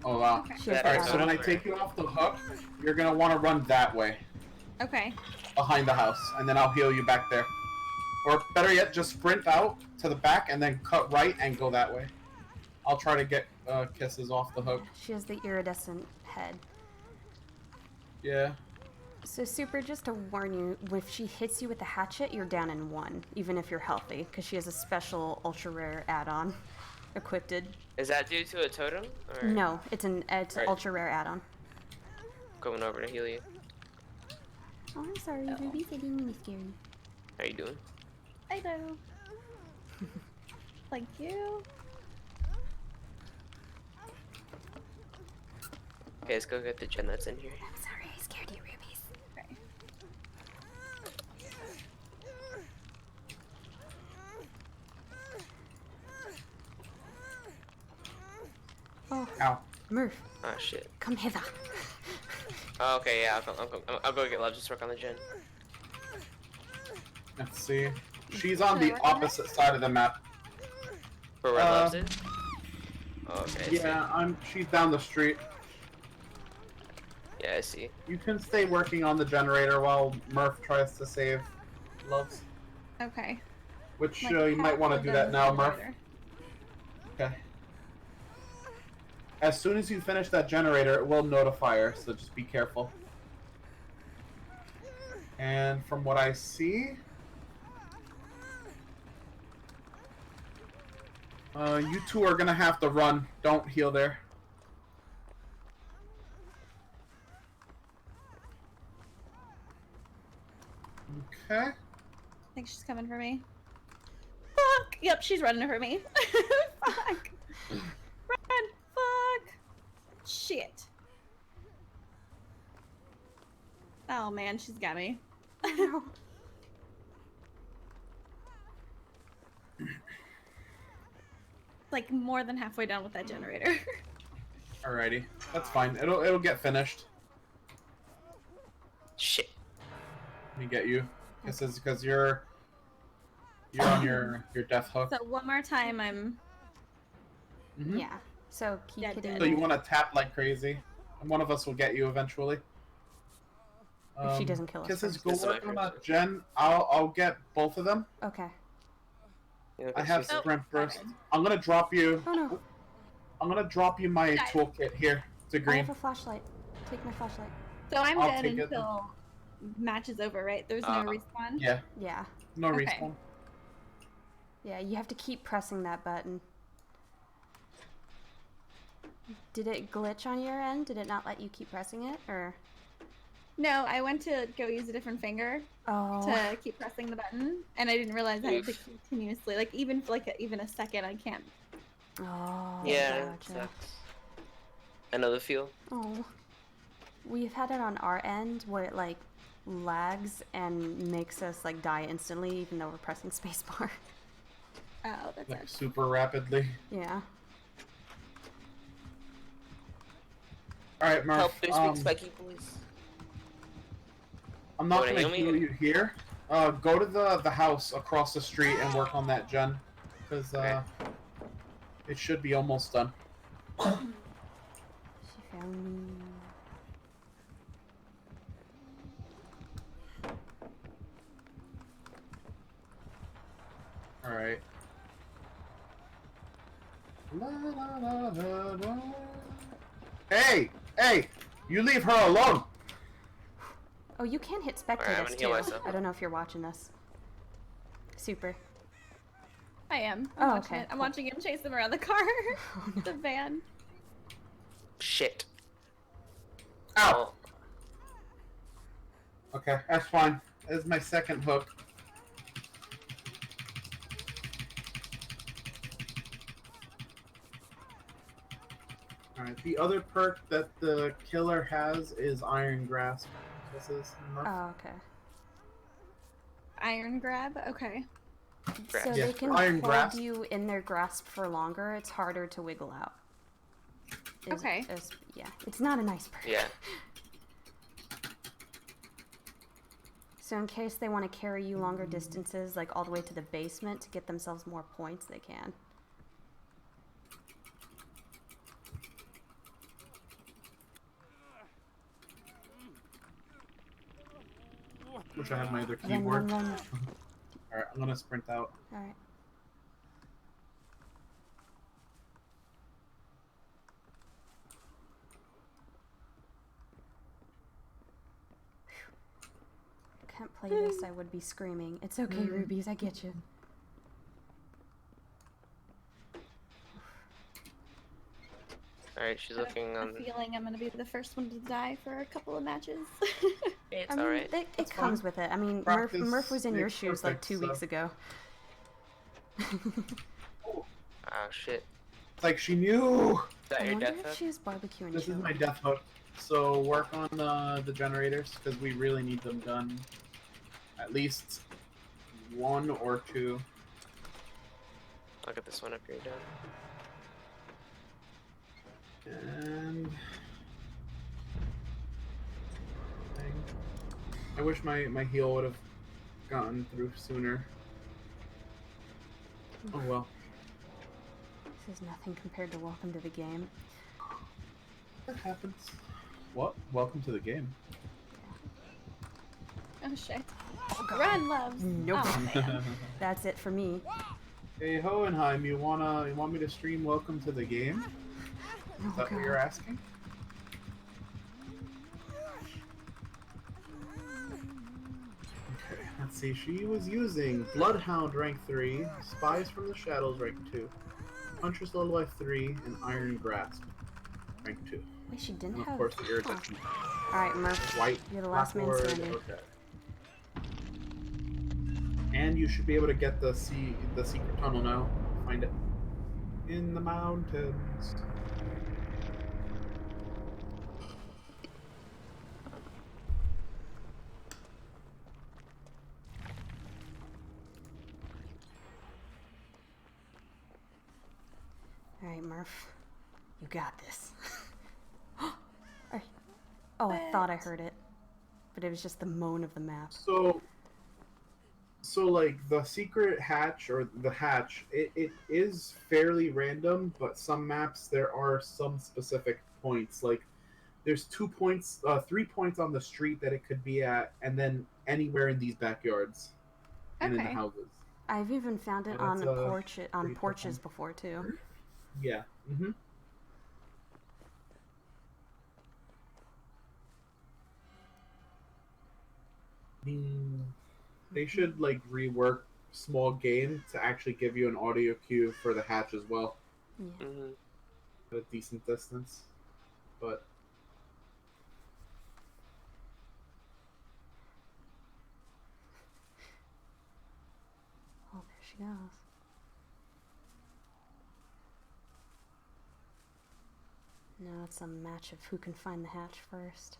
Oh wow. Okay. She has That the Alright, is so down. when I take you off the hook, you're gonna want to run that way, Okay. behind the house, and then I'll heal you back there. Or better yet, just sprint out to the back and then cut right and go that way. I'll try to get Kisses off the hook. She has the iridescent head. Yeah. So Super, just to warn you, if she hits you with the hatchet, you're down in 1, even if you're healthy, because she has a special ultra rare add-on equipped. Is that due to a totem? Or... No, it's an ultra rare add-on. Going over to heal you. Oh, I'm sorry, Ruby. I didn't mean to scare you. How you doing? Hello. Thank you. Okay, let's go get the gen that's in here. I'm sorry, I scared you, Rubies. Okay. Oh, Ow. Murph, Oh shit. come hither. Oh, okay, yeah, I'll go get love. Just work on the gen. Let's see. She's on the opposite side of the map. For where love's it? Oh, okay. Yeah, she's down the street. Yeah, I see. You can stay working on the generator while Murph tries to save Loves. Okay. Which Like, you might want to half do of that them now, is Murph. later. Okay. As soon as you finish that generator, it will notify her, so just be careful. And from what I see, you two are gonna have to run. Don't heal there. Okay. I think she's coming for me. Fuck! Yep, she's running for me. Fuck! Run! Fuck! Shit. Oh man, she's got me. No. Like more than halfway done with that generator. Alrighty, that's fine. It'll get finished. Shit. Let me get you. This is because you're on your death hook. So one more time, I'm Mhm. Yeah. So keep Dead, hitting. dead. So you want to tap like crazy, and one of us will get you eventually. If she doesn't kill us Kisses, first. go This is my work on that first. gen. I'll get both of them. Okay. You look I at have Susan. sprint burst. sorry. I'm gonna drop you. Oh no. I'm gonna drop you my Guys. toolkit here. It's a I green. have a flashlight. Take my flashlight. so I'm I'll dead take it. until match is over, right? There's no respawn. Yeah, Yeah. no Okay. respawn. Yeah, you have to keep pressing that button. Did it glitch on your end? Did it not let you keep pressing it? Or No, I went to go use a different finger oh, to keep pressing the button, and I didn't realize I had to Oof. continuously, like even for like even a second, I can't. oh, Yeah, gotcha. sucks. I know the feel. Oh, we've had it on our end where it like lags and makes us like die instantly, even though we're pressing spacebar. Oh, that's Like it. super rapidly. Yeah. All right, Murph. Help, there's big spiky boys. I'm not Wanna gonna heal me? heal you here. Go to the house across the street and work on that gen, because Okay. it should be almost done. She found me. All right. La, la, la, la, la. Hey, you leave her alone. Oh, you can hit Alright, I'm spectators gonna too. heal myself. I don't know if you're watching this. Super. I am. Oh, I'm watching okay, it. I'm cool. watching him chase them around the car, Oh, no. the van. Shit. Ow. Okay, that's fine. That's my second hook. Alright, the other perk that the killer has is Iron Grasp. This is Oh, okay. Iron grab. Okay. Grasp. So Yeah, they can iron hold grasp. you in their grasp for longer. It's harder to wiggle out. Okay. Yeah, it's not a nice perk. Yeah. So in case they want to carry you longer distances, like all the way to the basement to get themselves more points, they can. Wish I had my other Run, run, keyboard. run. Alright, I'm gonna sprint out. Alright. can't play this, I would be screaming. It's okay, Rubies, I get you. Alright, she's looking on. I'm feeling I'm gonna be the first one to die for a couple of matches. It's I mean, alright. it comes with it. I mean, Murph was in your shoes like 2 weeks ago. Oh shit. It's like she knew! Is that I your wonder death if hook? she was barbecuing This is chili. my death hook. So work on the generators, because we really need them done. At least 1 or 2. I'll get this one up here done. And... I wish my heal would have gotten through sooner. Oh well. This is nothing compared to Welcome to the Game. That happens. What? Welcome to the game. Oh shit. Run, loves. Nope. Oh, man. That's it for me. Hey Hohenheim, you want me to stream Welcome to the Game? Oh, Is that what you're asking? Okay, let's see. She was using Bloodhound rank 3, Spies from the Shadows rank 2, Huntress Low Life 3, and Iron Grasp rank 2. Wait, she didn't And of have... course the Iridescent. Alright, Murph. White. You're the last man Blackboard, standing. okay. And you should be able to get the secret tunnel now. Find it in the mountains. Alright, Murph. You got this. Oh, I thought I heard it. But it was just the moan of the map. So like the secret hatch or the hatch, it is fairly random, but some maps there are some specific points. Like there's 2 points, 3 points on the street that it could be at, and then anywhere in these backyards and in the Okay. houses. I've even found it Yeah, on that's, pretty porches tough before too. Yeah. Mm-hmm. They should like rework small game to actually give you an audio cue for the hatch as well Yeah. Mm-hmm. at a decent distance. But Oh, there she goes. Now it's a match of who can find the hatch first.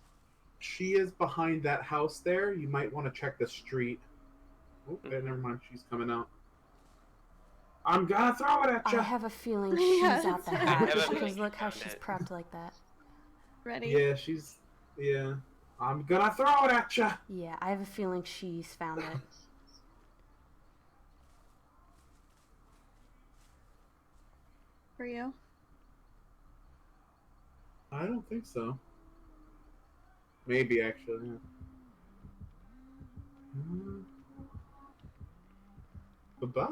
she is behind that house there. You might want to check the street. Oh, never mind. She's coming out. I'm gonna throw it at you. I have a feeling she's Yes. at the I hatch have a because feeling look she how found she's it. prepped like that. Ready? Yeah, she's. Yeah. I'm gonna throw it at you. Yeah, I have a feeling she's found it. For you? I don't think so. Maybe actually. Yeah. Goodbye.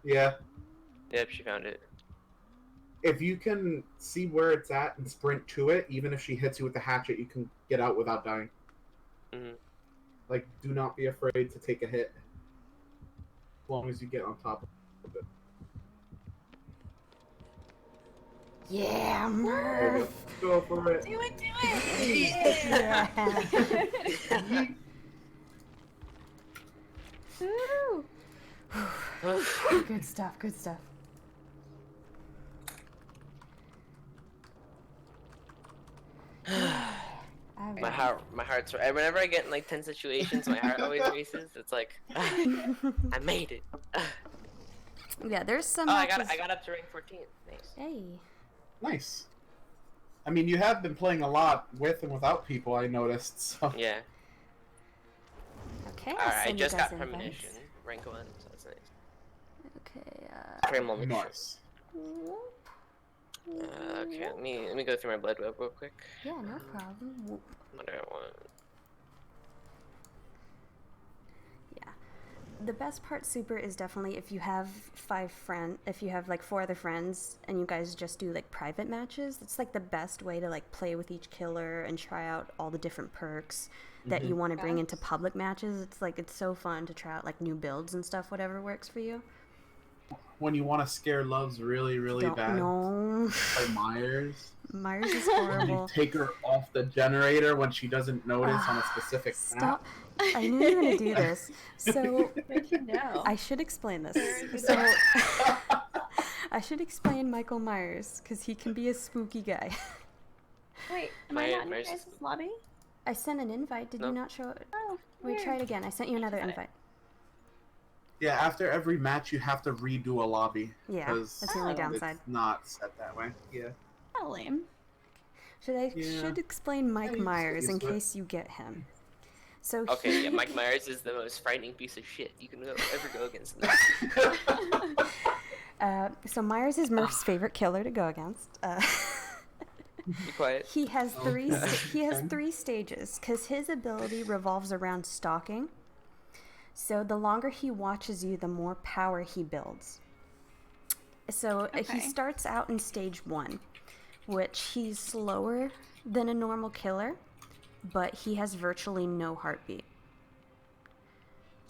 Yeah. Yep, she found it. If you can see where it's at and sprint to it, even if she hits you with the hatchet, you can get out without dying. Mm-hmm. Like, do not be afraid to take a hit. As long as you get on top of it. Yeah, Murph! Go for it. Do it, do it! Yeah. Woo! Good stuff, good stuff. My heart's. Whenever I get in like 10 situations, my heart always races. It's like, I made it. Yeah, there's some. Oh, I matches- got up to rank 14. Nice. Hey. Nice. I mean, you have been playing a lot with and without people, I noticed. So. Yeah. Okay. I'll Alright, I send you just guys got invites. premonition, rank 1, so that's nice. Okay. Premonition. Nice. Okay, let me go through my blood web real quick. Yeah, no problem. Whoop. What do I want? Yeah. the best part, Super, is definitely if you have if you have like 4 other friends and you guys just do like private matches. It's like the best way to like play with each killer and try out all the different perks that you want to bring into public matches. It's so fun to try out like new builds and stuff, whatever works for you. When you want to scare Loves really, really bad, play Myers. Myers is horrible. You take her off the generator when she doesn't notice on a specific map. I knew you were going to do this. So, No. I should explain this. So, I should explain Michael Myers, because he can be a spooky guy. Wait, am I not in your guys' lobby? I sent an invite. Did you not show it? Oh, Wait, try it again. I sent you another invite. Yeah, after every match, you have to redo a lobby. Yeah, that's the only downside. It's not set that way. Yeah. Oh, lame. Should explain Mike Myers in case you get him. So okay, yeah, Mike Myers is the most frightening piece of shit you can ever go against. So Myers is Murph's favorite killer to go against. Be quiet. He has three stages because his ability revolves around stalking. So the longer he watches you, the more power he builds. So he starts out in stage 1, which he's slower than a normal killer, but he has virtually no heartbeat.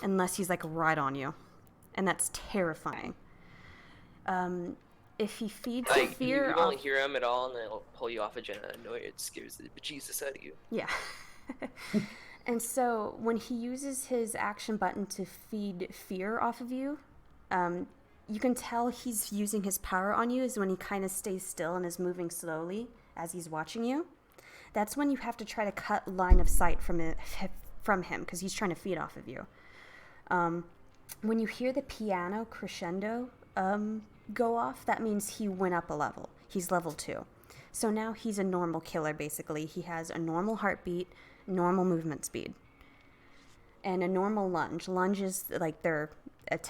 Unless he's like right on you. And that's terrifying. If he feeds the fear you won't hear him at all, and it'll pull you off a gen. I know it scares the bejesus out of you. Yeah. And so when he uses his action button to feed fear off of you, you can tell he's using his power on you is when he kind of stays still and is moving slowly as he's watching you. That's when you have to try to cut line of sight from him because he's trying to feed off of you. When you hear the piano crescendo go off, that means he went up a level. He's level 2. So now he's a normal killer, basically. He has a normal heartbeat, normal movement speed, and a normal lunge. Lunge is like their if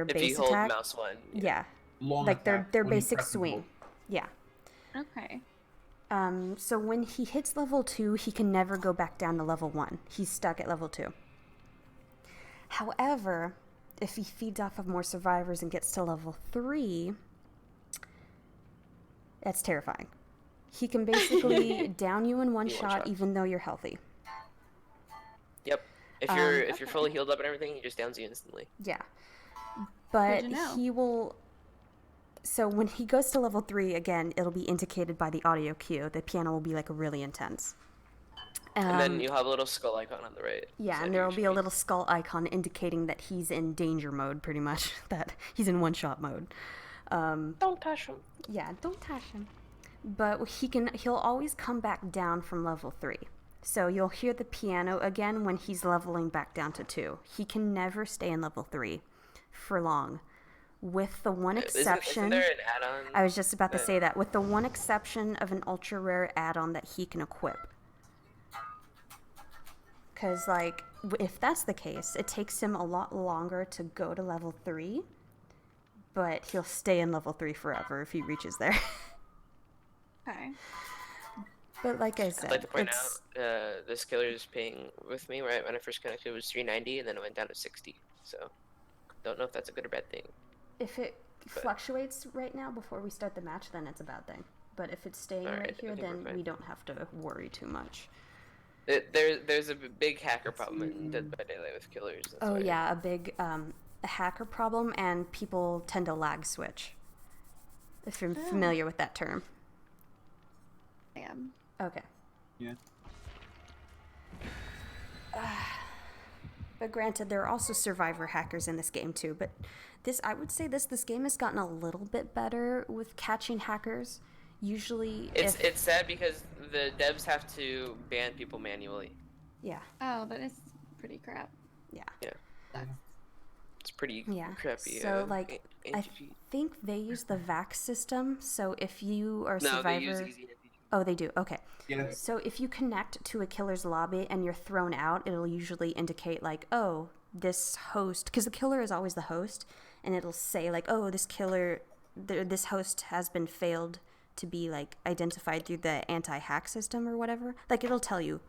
base you hold attack. mouse 1. Yeah. Long like attack their when you basic press and swing. hold. Yeah. Okay. So when he hits level 2, he can never go back down to level 1. He's stuck at level 2. However, if he feeds off of more survivors and gets to level 3, that's terrifying. He can basically down you in one shot even though you're healthy. Yep. If you're fully healed up and everything, he just downs you instantly. Yeah. But Good to know. he will... So when he goes to level 3, again, it'll be indicated by the audio cue. The piano will be like really intense. And then you'll have a little skull icon on the right. Yeah, and there will be a little skull icon indicating that he's in danger mode, pretty much. That he's in one-shot mode. Don't touch him. Yeah, don't touch him. But he'll always come back down from level 3. So you'll hear the piano again when he's leveling back down to 2. He can never stay in level 3 for long. With the one exception... Isn't there an add-on? I was just about to say that. With the one exception of an ultra-rare add-on that he can equip. Because, like, if that's the case, it takes him a lot longer to go to level 3. But he'll stay in level 3 forever if he reaches there. Okay. But like I said, I'd like to point out, this killer's ping with me right when I first connected was 390, and then it went down to 60. So, don't know if that's a good or bad thing. If it fluctuates right now before we start the match, then it's a bad thing. But if it's staying right here, then we don't have to worry too much. There's a big hacker problem in Dead by Daylight with killers. That's yeah, a big hacker problem, and people tend to lag switch. If you're familiar with that term. I am. Okay. Yeah. But granted, there are also survivor hackers in this game too. But I would say this game has gotten a little bit better with catching hackers. Usually, it's sad because the devs have to ban people manually. Yeah. Oh, that is pretty crap. Yeah. Yeah. It's pretty crappy. So like, I think they use the VAX system. So if you are a survivor, they use easy NPG. Oh, they do. Okay. Yeah. So if you connect to a killer's lobby and you're thrown out, it'll usually indicate like, oh, this host, because the killer is always the host, and it'll say like, oh, this killer, this host has been failed to be like identified through the anti-hack system or whatever. Like it'll tell you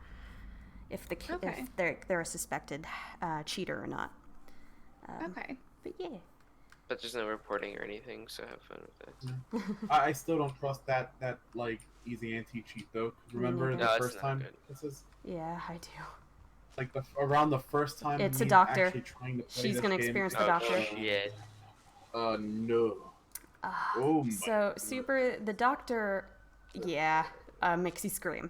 if if they're a suspected cheater or not. Okay. But yeah. But there's no reporting or anything, so have fun with that. I still don't trust that like easy anti-cheat though. Remember neither. the No, it's first not time good. this is Yeah, I do. like around the first time It's me a doctor. actually trying to play She's this gonna game. experience the Oh doctor. shit. No. Oh my. So, Super, the doctor, yeah, makes you scream.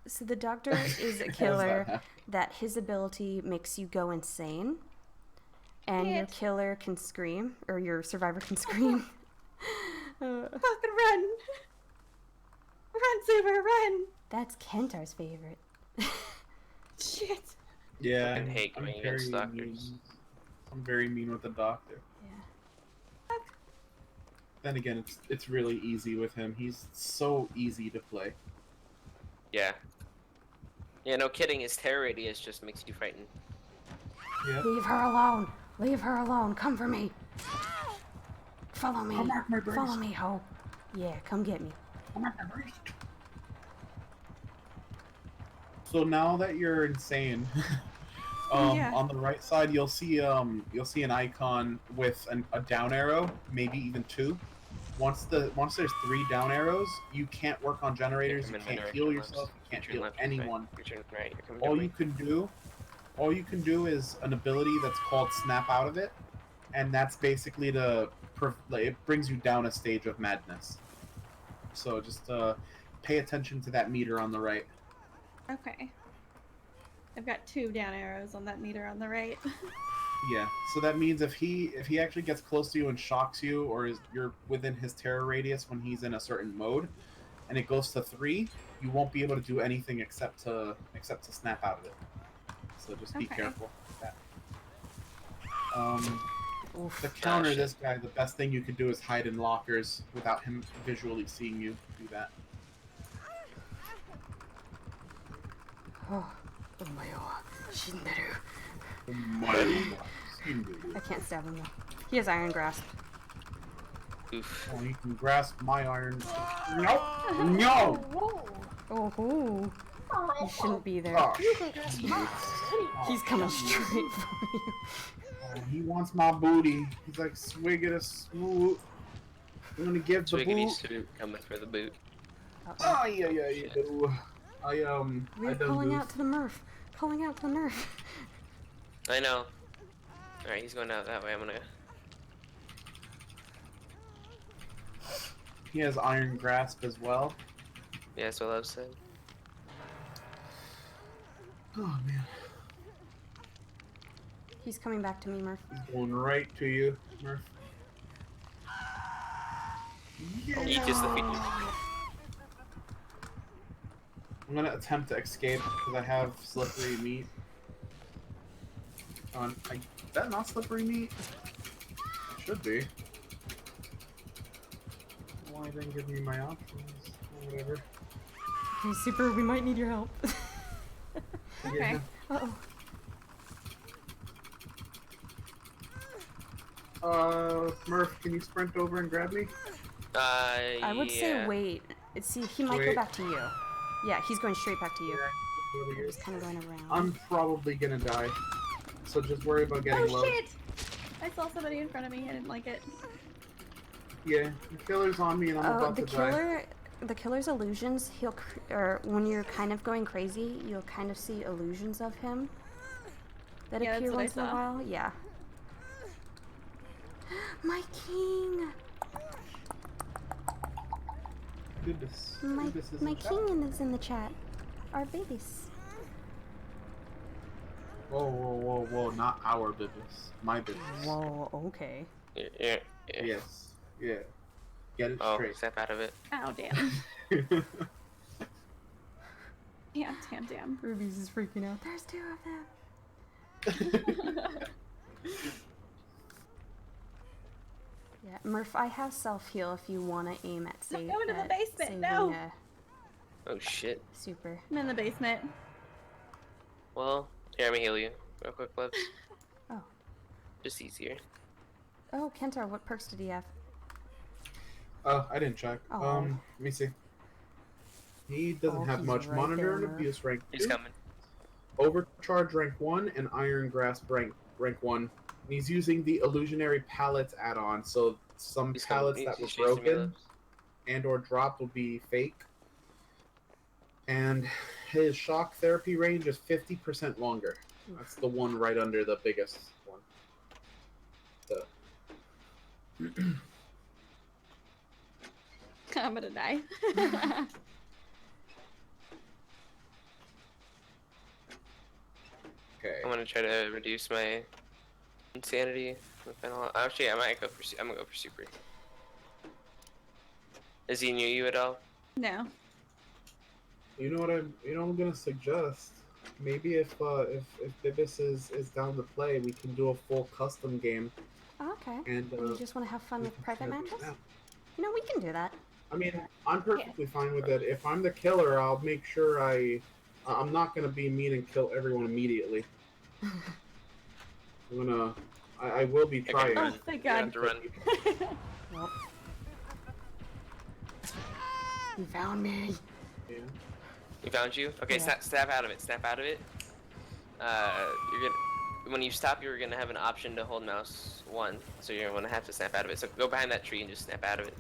So the doctor is a killer that his ability makes you go insane. And your killer can scream, or your survivor can scream. Fucking run! Run, Super, run! That's Kentar's favorite. Shit. Yeah, Fucking hate I'm going very against doctors. mean. I'm very mean with the doctor. Yeah. Then again, it's really easy with him. He's so easy to play. Yeah. Yeah, no kidding. His terror radius just makes you frightened. Yeah. Leave her alone. Leave her alone. Come for me. Follow me. Come at my burst. Follow me, ho. Yeah, come get me. Come at my burst. So now that you're insane, on the right side you'll see an icon with a down arrow, maybe even two. Once there's 3 down arrows, you can't work on generators, you can't heal yourself, you can't heal anyone. All you can do is an ability that's called Snap Out of It, and that's basically it brings you down a stage of madness. So just pay attention to that meter on the right. Okay. I've got 2 down arrows on that meter on the right. Yeah, so that means if he actually gets close to you and shocks you, or you're within his terror radius when he's in a certain mode, and it goes to 3, you won't be able to do anything except to snap out of it. So just be careful with that. To counter this guy, the best thing you can do is hide in lockers without him visually seeing you do that. Oh my god. Shinderu. I can't stab him though. He has iron grasp. Oof. Oh, you can grasp my iron. Nope! No! Oh, you shouldn't be there. Oh, He's coming straight for you. he wants my booty. He's like, Swiggity smooth. I'm gonna give the Swiggity boot. suit coming for the boot. Oh, yeah, you do. We're calling out to the Murph. Calling out to the Murph. I know. Alright, he's going out that way. I'm gonna. He has iron grasp as well. Yeah, that's what I've said. Oh, man. He's coming back to me, Murph. He's going right to you, Murph. Yeah. He just defeated. I'm gonna attempt to escape because I have slippery meat. Is that not slippery meat? It should be. Why didn't give me my options? Whatever. Okay, Super, we might need your help. Okay. Yeah. Murph, can you sprint over and grab me? I would say wait. See, he might go Wait. back to you. Yeah, he's going straight back to you. Yeah, He's kind of going around. I'm probably gonna die. So just worry about getting low. Oh shit! I saw somebody in front of me. I didn't like it. Yeah, the killer's on me and I'm about to die. The killer's illusions, or when you're kind of going crazy, you'll kind of see illusions of him that Yeah, appear that's what I once in a saw. while. Yeah. My king! Goodness. My Goodness is in chat. king is in the chat. Our babies. Whoa, not our business. My business. Whoa, okay. Yeah. Yes. Yeah. Get it Oh, straight. step out of it. Ow, damn. Damn. Ruby's is freaking out. There's 2 of them. Yeah, Murph, I have self-heal if you want to aim at Go into the basement, saving no! Oh shit. Super. I'm in the basement. Well, here, let me heal you. Real quick, Lebs. Oh. Just easier. Oh, Kentar, what perks did he have? Oh, I didn't check. Oh. Let me see. He doesn't have he's much. right Monitor there, and Murph. abuse rank 2. He's coming. Overcharge rank 1 and iron grasp rank 1. He's using the illusionary pallets add-on, so some pallets that were broken and or dropped will be fake. And his shock therapy range is 50% longer. That's the one right under the biggest one. So. I'm gonna die. Okay. I'm gonna try to reduce my insanity. Actually, I might go for. I'm gonna go for super. Is he near you at all? No. You know what I'm gonna suggest. Maybe if Bibis is down to play, we can do a full custom game. Oh, okay. And you just want to have fun with private matches? Yeah. You know, we can do that. I mean, I'm perfectly fine with it. If I'm the killer, I'll make sure I'm not gonna be mean and kill everyone immediately. I will be trying. Oh, thank God. Have to run. Well, you found me. Yeah. He found you? Okay, Yeah. Snap out of it. Snap out of it. You're gonna. When you stop, you're gonna have an option to hold mouse 1, so you're gonna have to snap out of it. So go behind that tree and just snap out of it.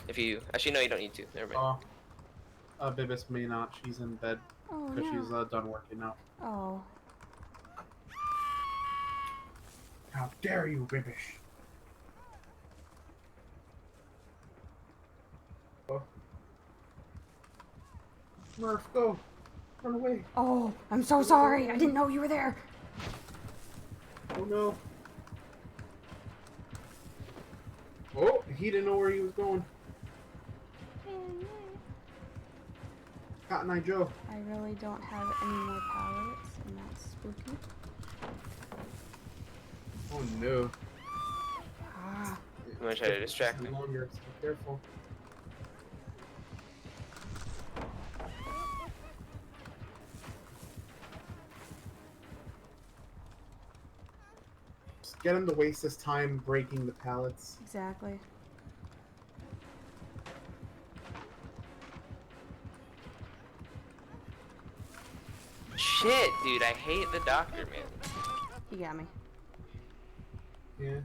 If you actually no, you don't need to. Never mind. Bibis may not. She's in bed Oh, because no. she's done working out. Oh. How dare you, Bibish? Oh. Smurf, go! Run away! Oh, I'm so sorry. I didn't know you were there. Oh no! Oh, he didn't know where he was going. Cotton Eye Joe. I really don't have any more pallets, and that's spooky. Oh no. Ah. I'm gonna try to distract me. Longer, so be careful. Just get him to waste his time breaking the pallets. Exactly. Shit, dude, I hate the doctor, man. You got me. Yeah.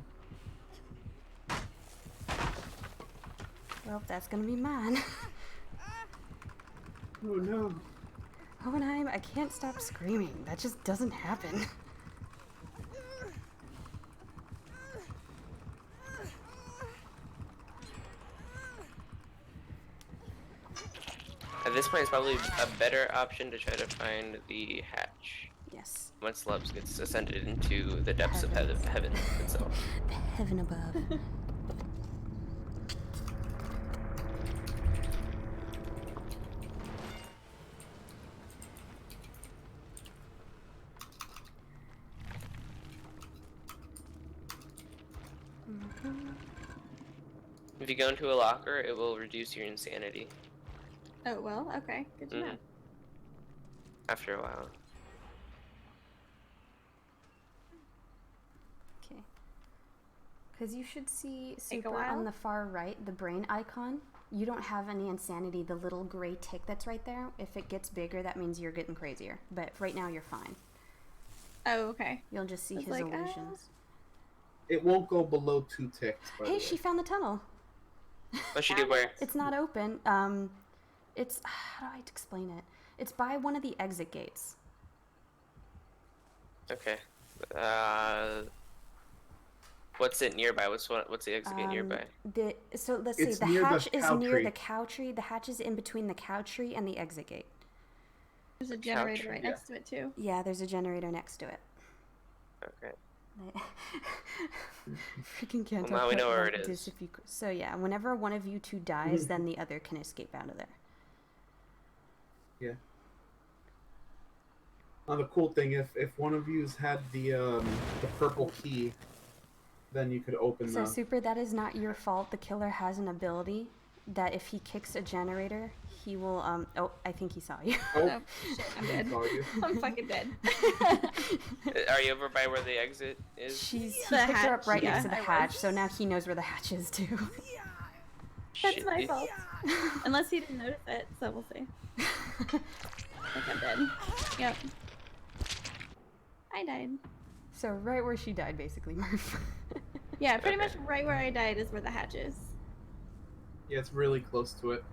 Well, that's gonna be mine. Oh no. Hohenheim, I can't stop screaming. That just doesn't happen. At this point, it's probably a better option to try to find the hatch. Yes. Once Lubs gets ascended into the depths of heaven itself. The heaven above. If you go into a locker, it will reduce your insanity. Oh, well, okay. Good to know. After a while. Okay. Because you should see Take a super while? on the far right, the brain icon. You don't have any insanity. The little gray tick that's right there, if it gets bigger, that means you're getting crazier. But right now, you're fine. Oh, okay. You'll just see It's his like, illusions. It won't go below 2 ticks. By the Hey, way. she found the tunnel. What'd she do where? It's not open. It's how do I explain it? It's by one of the exit gates. Okay. What's it nearby? What's the exit gate nearby? So let's It's see. The near the hatch is cow near tree. the cow tree. The hatch is in between the cow tree and the exit gate. There's a generator right yeah. next to it, too. Yeah, there's a generator next to it. Okay. Freaking can't. Well, now we know where it is. So yeah, whenever one of you two dies, then the other can escape out of there. Yeah. Now the cool thing, if one of you's had the purple key, then you could open So the. super, that is not your fault. The killer has an ability that if he kicks a generator, he will oh, I think he saw you. Oh, Shit, I'm dead. saw you. I'm fucking dead. Are you over by where the exit is? He The picked her up hatch, right yeah, next to the I was. hatch, so now he knows where the hatch is too. That's Shit, my dude. fault. Unless he didn't notice it, so we'll see. I think I'm dead. Yep. I died. So right where she died, basically, Murph. Yeah, pretty much right where I died is where the hatch is. Yeah, it's really close to it.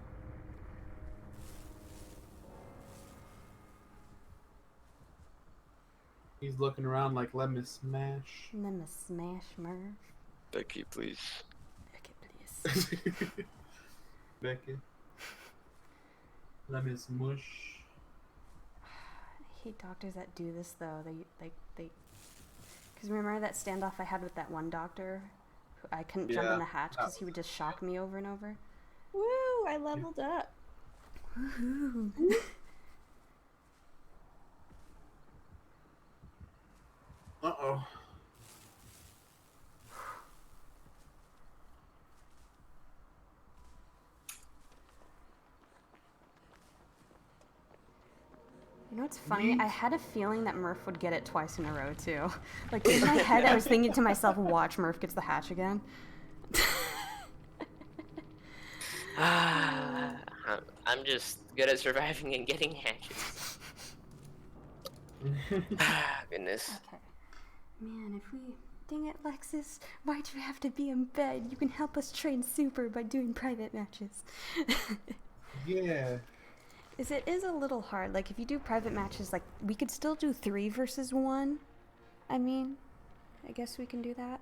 He's looking around like, let me smash. Let me smash Murph. Becky, please. Becky, please. Becky. Let me smush. I hate doctors that do this though. They because remember that standoff I had with that one doctor? Who I couldn't jump in the hatch because he would just shock me over and over. Woo! I leveled up. Woohoo! Uh-oh. You know what's funny? I had a feeling that Murph would get it twice in a row too. Like in my head, I was thinking to myself, "Watch, Murph gets the hatch again." I'm just good at surviving and getting hatches. Goodness. Okay. Man, if we... Dang it, Lexus. Why'd you have to be in bed? You can help us train Super by doing private matches. Yeah. It is a little hard. Like, if you do private matches, like, we could still do 3 versus 1. I mean, I guess we can do that.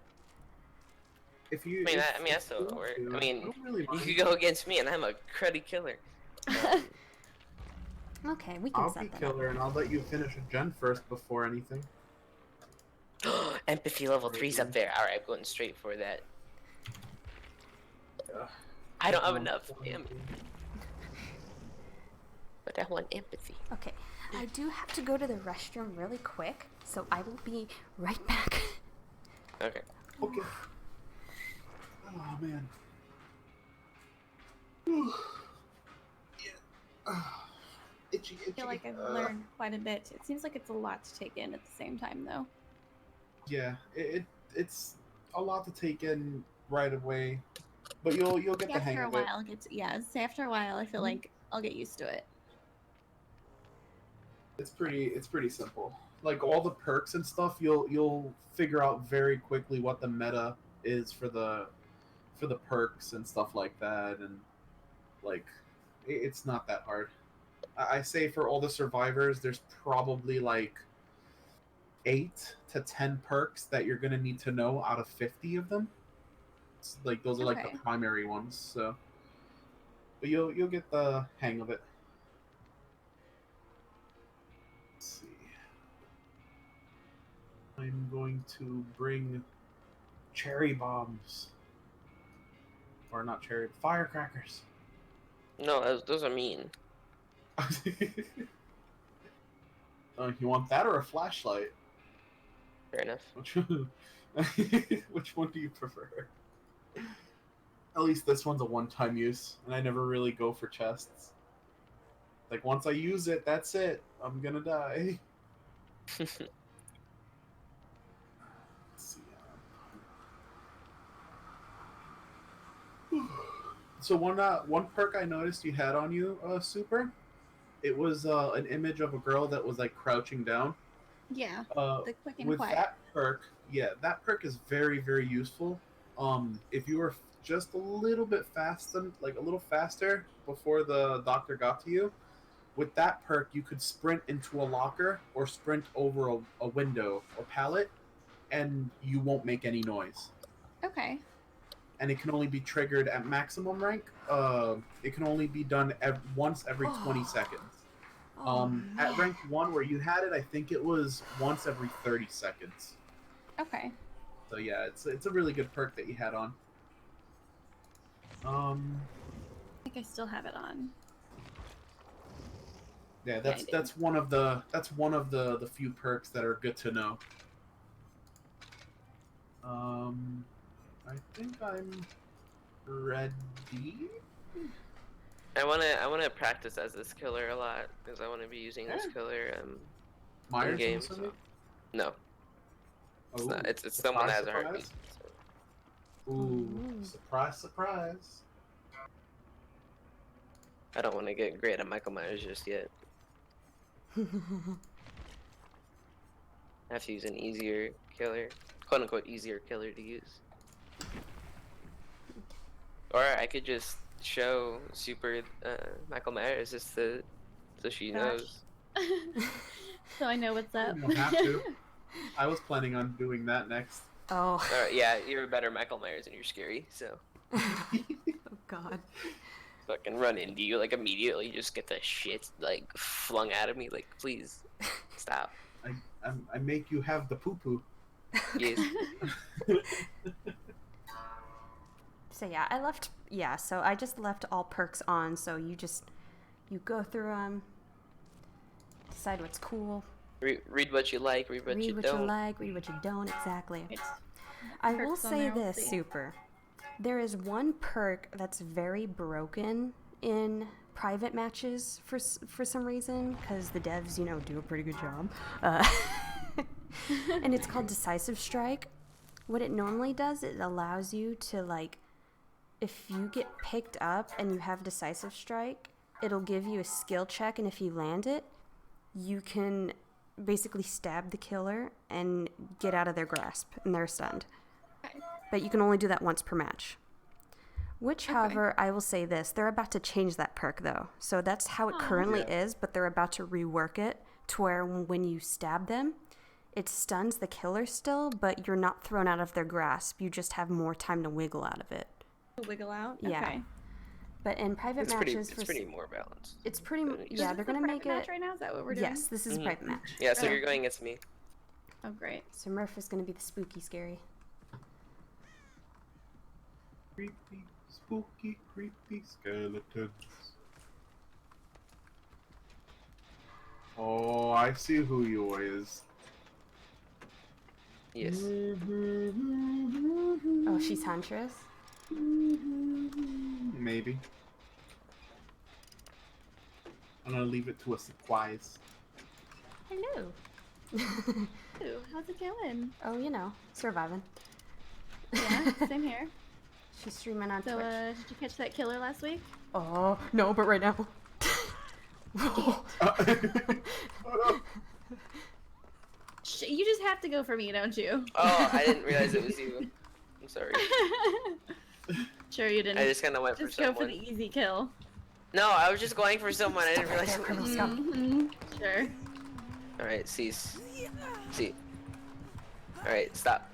If you, I mean, that still would work. I mean, really you could go against me, and I'm a cruddy killer. Okay, we can I'll set be that killer, and I'll let you finish a gen first before anything. Empathy level 3's up there. Alright, I'm going straight for that. I don't have enough. Damn it. But I want empathy. Okay, I do have to go to the restroom really quick, so I will be right back. Okay. Okay. Oh, man. Yeah. Itchy, itchy. I feel like I've learned quite a bit. It seems like it's a lot to take in at the same time, though. Yeah, it's a lot to take in right away, but you'll get the hang of it. After a while, I feel like I'll get used to it. It's pretty simple. Like all the perks and stuff, you'll figure out very quickly what the meta is for the perks and stuff like that, and like it's not that hard. I say for all the survivors, there's probably like 8 to 10 perks that you're gonna need to know out of 50 of them. It's like those are like the primary ones. So, but you'll get the hang of it. Let's see. I'm going to bring cherry bombs, or not cherry, firecrackers. No, those are mean. You want that or a flashlight? Fair enough. Which one do you prefer? At least this one's a one-time use, and I never really go for chests. Like, once I use it, that's it. I'm gonna die. Let's see. So one perk I noticed you had on you, Super, it was an image of a girl that was like crouching down. Yeah. The quick and with quiet. that perk, that perk is very, very useful. If you were just a little bit faster before the doctor got to you, with that perk you could sprint into a locker or sprint over a window or pallet, and you won't make any noise. Okay. And it can only be triggered at maximum rank. It can only be done once every 20 seconds. At rank 1 where you had it, I think it was once every 30 seconds. Okay. So yeah, it's a really good perk that you had on. I think I still have it on. Yeah, that's one of the few perks that are good to know. I think I'm ready. I wanna practice as this killer a lot because I wanna be using this killer in game. So. No, it's not. It's someone that has a heartbeat. So. Ooh, surprise, surprise! I don't want to get great at Michael Myers just yet. I have to use an easier killer, quote unquote easier killer to use. Or I could just show Super Michael Myers just so she knows. So I know what's up. You don't have to. I was planning on doing that next. Oh. Yeah, you're a better Michael Myers and you're scary, so. Oh God. Fucking run into you, like immediately just get the shit like flung out of me, like please stop. I make you have the poo poo. Yes. So yeah, I left. Yeah, so I just left all perks on. So you go through them, decide what's cool. Read what you like, read what you don't. Read what you like, read what you don't. Exactly. It's I will perks on say there, we'll this, see. Super. There is one perk that's very broken in private matches for some reason, because the devs, do a pretty good job. And it's called Decisive Strike. What it normally does, it allows you to, like, if you get picked up and you have Decisive Strike, it'll give you a skill check, and if you land it, you can basically stab the killer and get out of their grasp, and they're stunned. Okay. But you can only do that once per match. Which, however, I will say this, they're about to change that perk, though. So that's how it currently is, but they're about to rework it to where when you stab them, it stuns the killer still, but you're not thrown out of their grasp. You just have more time to wiggle out of it. Wiggle out? Yeah. Okay. But in private matches... It's pretty more balanced. It's pretty... Is Yeah, this they're going a to make private match it... right now? Is that what we're doing? Yes, this is a private match. Yeah, so you're going against me. Oh, great. So Murph is going to be the spooky scary. Creepy, spooky, creepy skeletons. Oh, I see who you is. Yes. Oh, she's Huntress? Maybe. I'm gonna leave it to a surprise. Hello. Ooh, how's it going? Oh, surviving. Yeah, same here. She's streaming on So, Twitch. did you catch that killer last week? Oh, no, but right now. You just have to go for me, don't you? Oh, I didn't realize it was you. I'm sorry. Sure you didn't. I just kind of went Just for go someone. for the easy kill. No, I was just going for someone. I didn't realize it was you. Mhm. Sure. Alright, cease. See. Alright, stop.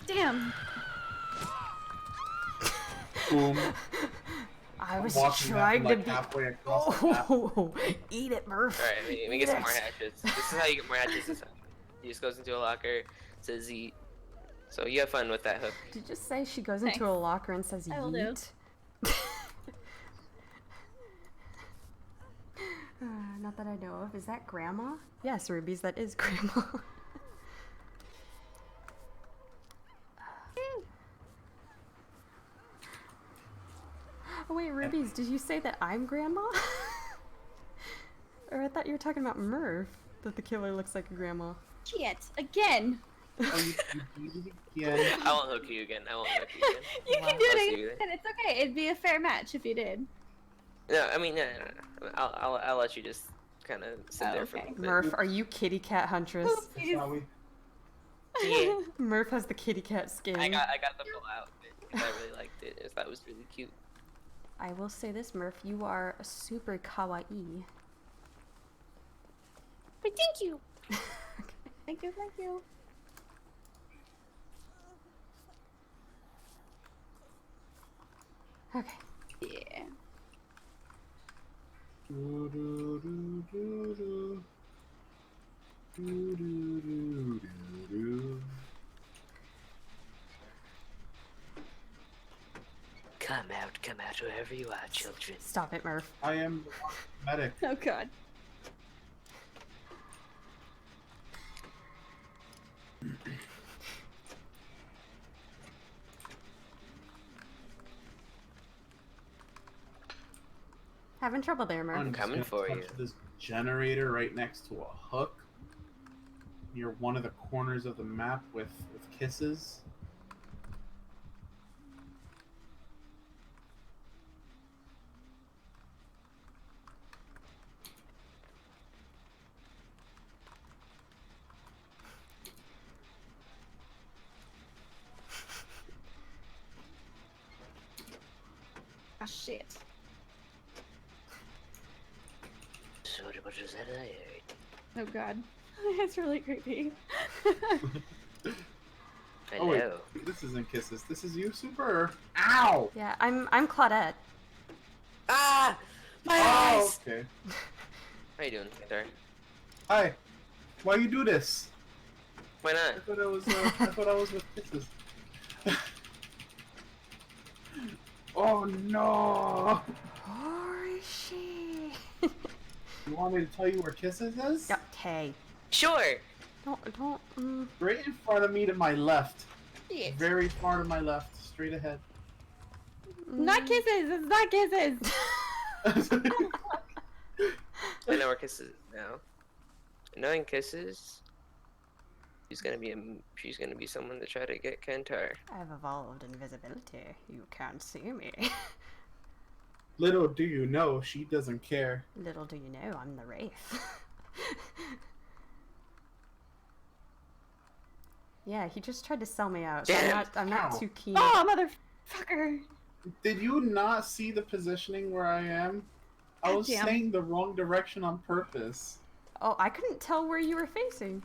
Damn. Boom. I was Walking that trying from, to like, be. halfway across the map. Oh, eat it, Murph. Alright, let me get some more Yes. hatchets. This is how you get more hatchets this time. He just goes into a locker, says eat. So you have fun with that hook. Did you just say she goes Thanks. into a locker and says I will do. yeet? Not that I know of. Is that Grandma? Yes, Rubies, that is Grandma. Oh wait, Rubies, did you say that I'm Grandma? Or I thought you were talking about Murph, that the killer looks like a grandma. Shit. Again. Oh, you did it again. I won't hook you again. I won't hook you again. You Wow. can do I'll it see you again. It's okay. It'd be a fair match if you did. No, I mean, no. I'll let you just kind of sit there for a okay. little bit. Murph, are you kitty cat huntress? Shall we? Yeah. Murph has the kitty cat skin. I got the full outfit because I really liked it. I thought it was really cute. I will say this, Murph, you are super kawaii. But thank you. Thank you. Thank you. Okay. Yeah. Do, do, do, do, do. Do, do, do, do, do. Come out wherever you are, children. Stop it, Murph. I am the medic. Oh god. Having trouble there, Murph. I'm just coming gonna for touch you. This generator right next to a hook near one of the corners of the map with kisses. shit. So what was that I heard? Oh god. It's really creepy. Oh wait, Hello. this isn't Kisses. This is you, Super. Ow! Yeah, I'm Claudette. Ah! My Oh, eyes! okay. How you doing, Gander? Hi. Why you do this? Why not? I thought I was with Kisses. Oh no! Where is she? You want me to tell you where Kisses is? Okay. Sure! Don't. Right in front of me to my left. Shit. Very far to my left. Straight ahead. Not kisses! It's not kisses! I know where Kisses is now. Knowing Kisses, she's gonna be someone to try to get Kantar. I've evolved invisibility. You can't see me. Little do you know, she doesn't care. Little do you know, I'm the Wraith. Yeah, he just tried to sell me out. So Damn. I'm not Ow. too keen. Oh, motherfucker! Did you not see the positioning where I am? I was Goddamn. saying the wrong direction on purpose. Oh, I couldn't tell where you were facing.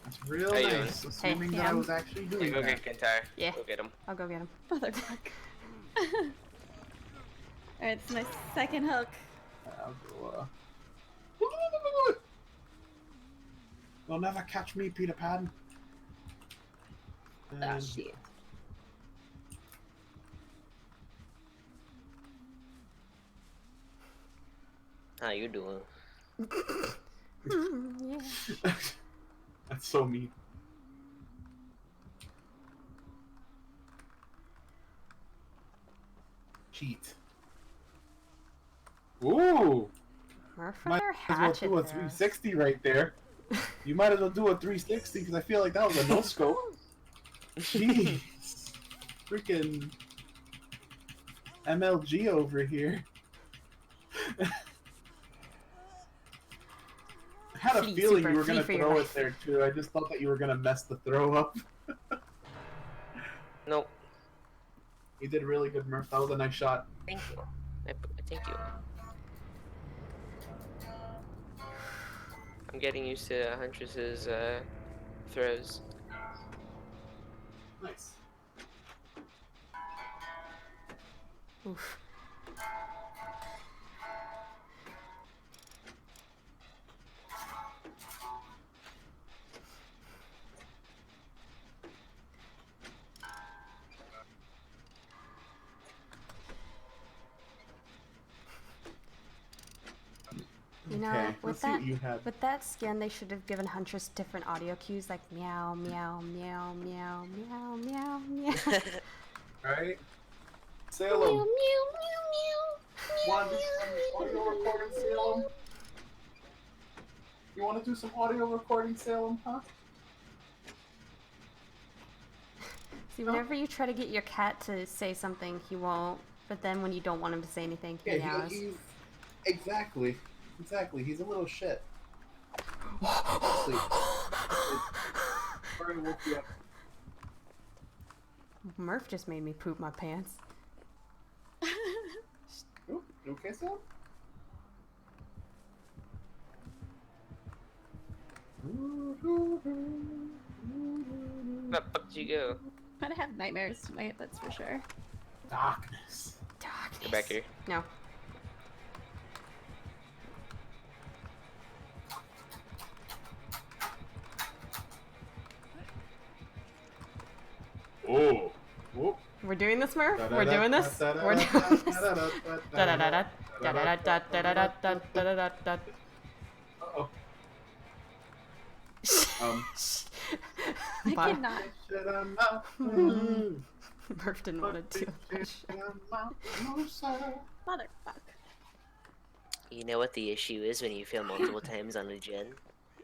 That's real How you nice, assuming that I Cam. was actually Yeah, doing go that. get Kantar. Yeah. Go get him. I'll go get him. Motherfucker. Alright, it's my second hook. I'll go, You'll never catch me, Peter Pan. Oh, And shit. How you doing? Yeah. That's so mean. Cheat. Ooh! Murph Might their as well hatchet do a throws. 360 right there. You might as well do a 360 because I feel like that was a no scope. Jeez. Freaking MLG over here. I had a Flee, feeling Super, you were flee going for to your throw it life. there too. I just thought that you were going to mess the throw up. Nope. You did really good, Murph. That was a nice shot. Thank you. Thank you. I'm getting used to Huntress's throws. Nice. Oof. You know, Okay, with let's see that, what you had. with that skin, they should have given Huntress different audio cues, like meow, meow, meow, meow, meow, meow, meow. Alright? Salem. Want to do some audio recording, Salem? You want to do some audio recording, Salem, huh? See, whenever you try to get your cat to say something, he won't. But then when you don't want him to say anything, he meows. Exactly. Exactly. He's a little shit. Sleep. Sorry, woke you up. Murph just made me poop my pants. Ooh, you okay, Salem? Where the fuck did you go? I'm gonna have nightmares tonight, that's for sure. Darkness. Darkness. Get back here. No. Oh. Whoop. We're doing this, Murph? We're doing this? We're doing this? Da-da-da-da. Da-da-da-da. Da-da-da-da. Uh-oh. I Bye. cannot. Murph didn't want to do that shit. Motherfuck. You know what the issue is when you fail multiple times on a gen?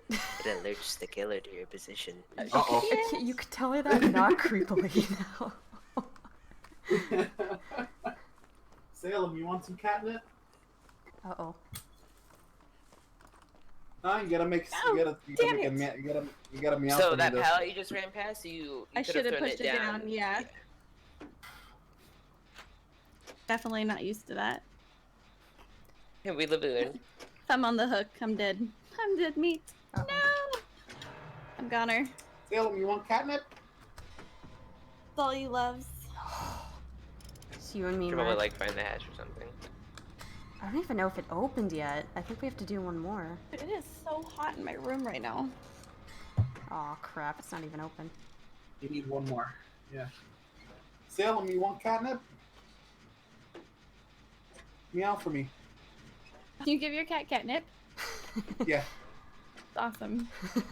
It alerts the killer to your position. Uh-oh. You could tell her that not creepily now. Salem, you want some catnip? Uh-oh. No, you gotta make. Oh, you gotta damn make it. you gotta meow So for that me, though. pallet you just ran past, you I could should have thrown pushed it down, yeah. definitely not used to that. Yeah, we live there. If I'm on the hook, I'm dead. I'm dead meat. Uh-oh. No! I'm goner. Salem, you want catnip? That's all he loves. It's you and me, Should probably Mark. like find the hatch or something. I don't even know if it opened yet. I think we have to do one more. It is so hot in my room right now. Aw, crap. It's not even open. You need one more. Yeah. Salem, you want catnip? Meow for me. Can you give your cat catnip? Yeah. It's awesome. I've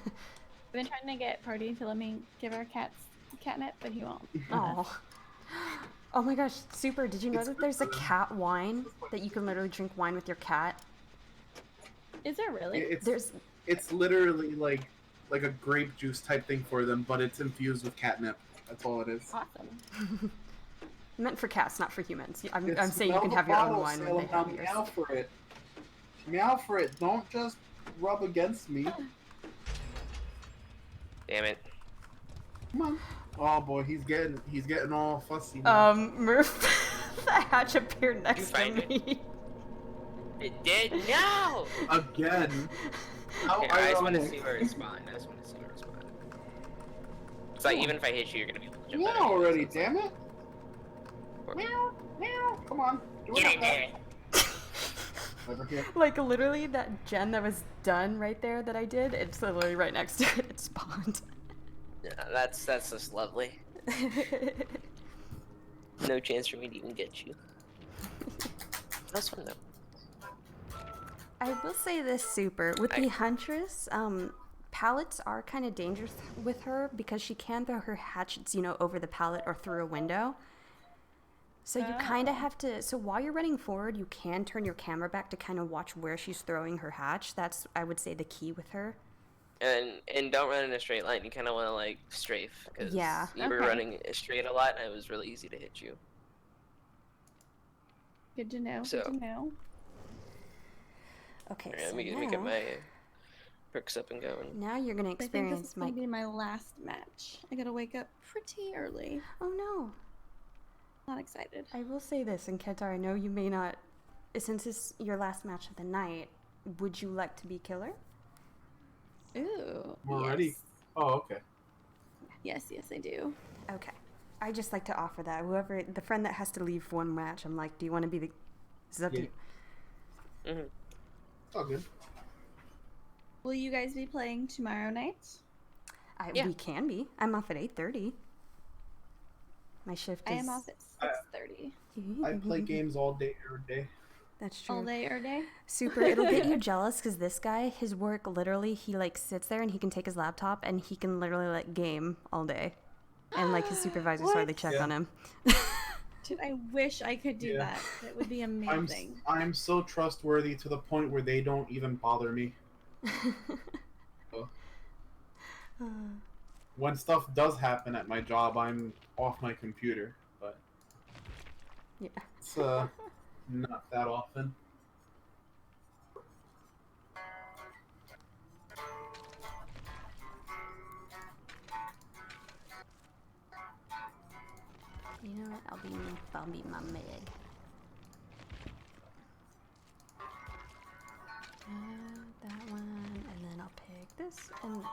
been trying to get Party to let me give our cats catnip, but he won't. Oh. Oh my gosh, Super, did you know that there's a cat wine that you can literally drink wine with your cat? Is there really? It's literally like a grape juice type thing for them, but it's infused with catnip. That's all it is. Awesome. Meant for cats, not for humans. I'm saying you Smell can the have your own bottle, wine when Salem. they have Now yours. meow for it. Meow for it. Don't just rub against me. Damn it. Come on. Oh boy, he's getting all fussy now. Murph, the hatch appeared next to find it? me. It did? No! Again. How Here, I just want to ironic. see where it spawned. It's like, even if I hit you, you're gonna be able to jump Meow out of here, already, so it's damn it. like- Meow, meow. Come on. Do Get it in there! Over here. Like literally that gen that was done right there that I did, it's literally right next to it. It spawned. Yeah, that's just lovely. No chance for me to even get you. That's fun though. I will say this, Super, with the Huntress, pallets are kind of dangerous with her because she can throw her hatchets, over the pallet or through a window. So you kind of have to, so while you're running forward, you can turn your camera back to kind of watch where she's throwing her hatch. That's, I would say, the key with her. And don't run in a straight line. You kind of want to like strafe because Yeah. you were Okay. running straight a lot, and it was really easy to hit you. Good to know. So- Good to know. Okay, Alright, so let me get now, my perks up and going. now you're going to I think this experience is gonna be my last match. I gotta wake up pretty early. Oh no. Not excited. I will say this, and Ketar, I know you may not, since it's your last match of the night, would you like to be killer? Ooh. We're yes. ready. Oh, okay. Yes, I do. Okay. I just like to offer that. Whoever, the friend that has to leave for one match, I'm like, do you want to be the, this is up to you. Mm-hmm. It's all good. Will you guys be playing tomorrow night? Yeah. We can be. I'm off at 8:30. My shift is... I am off at 6:30. I play games all day, every day. That's true. All day or day? Super, it'll get you jealous because this guy, his work literally, he like sits there and he can take his laptop and he can literally like game all day. And like his supervisors hardly check Yeah. on him. Dude, I wish I could do Yeah. that. That would be amazing. I'm so trustworthy to the point where they don't even bother me. When stuff does happen at my job, I'm off my computer, but Yeah. it's not that often. You know what? I'll be my Meg. That one, and then I'll pick this and this.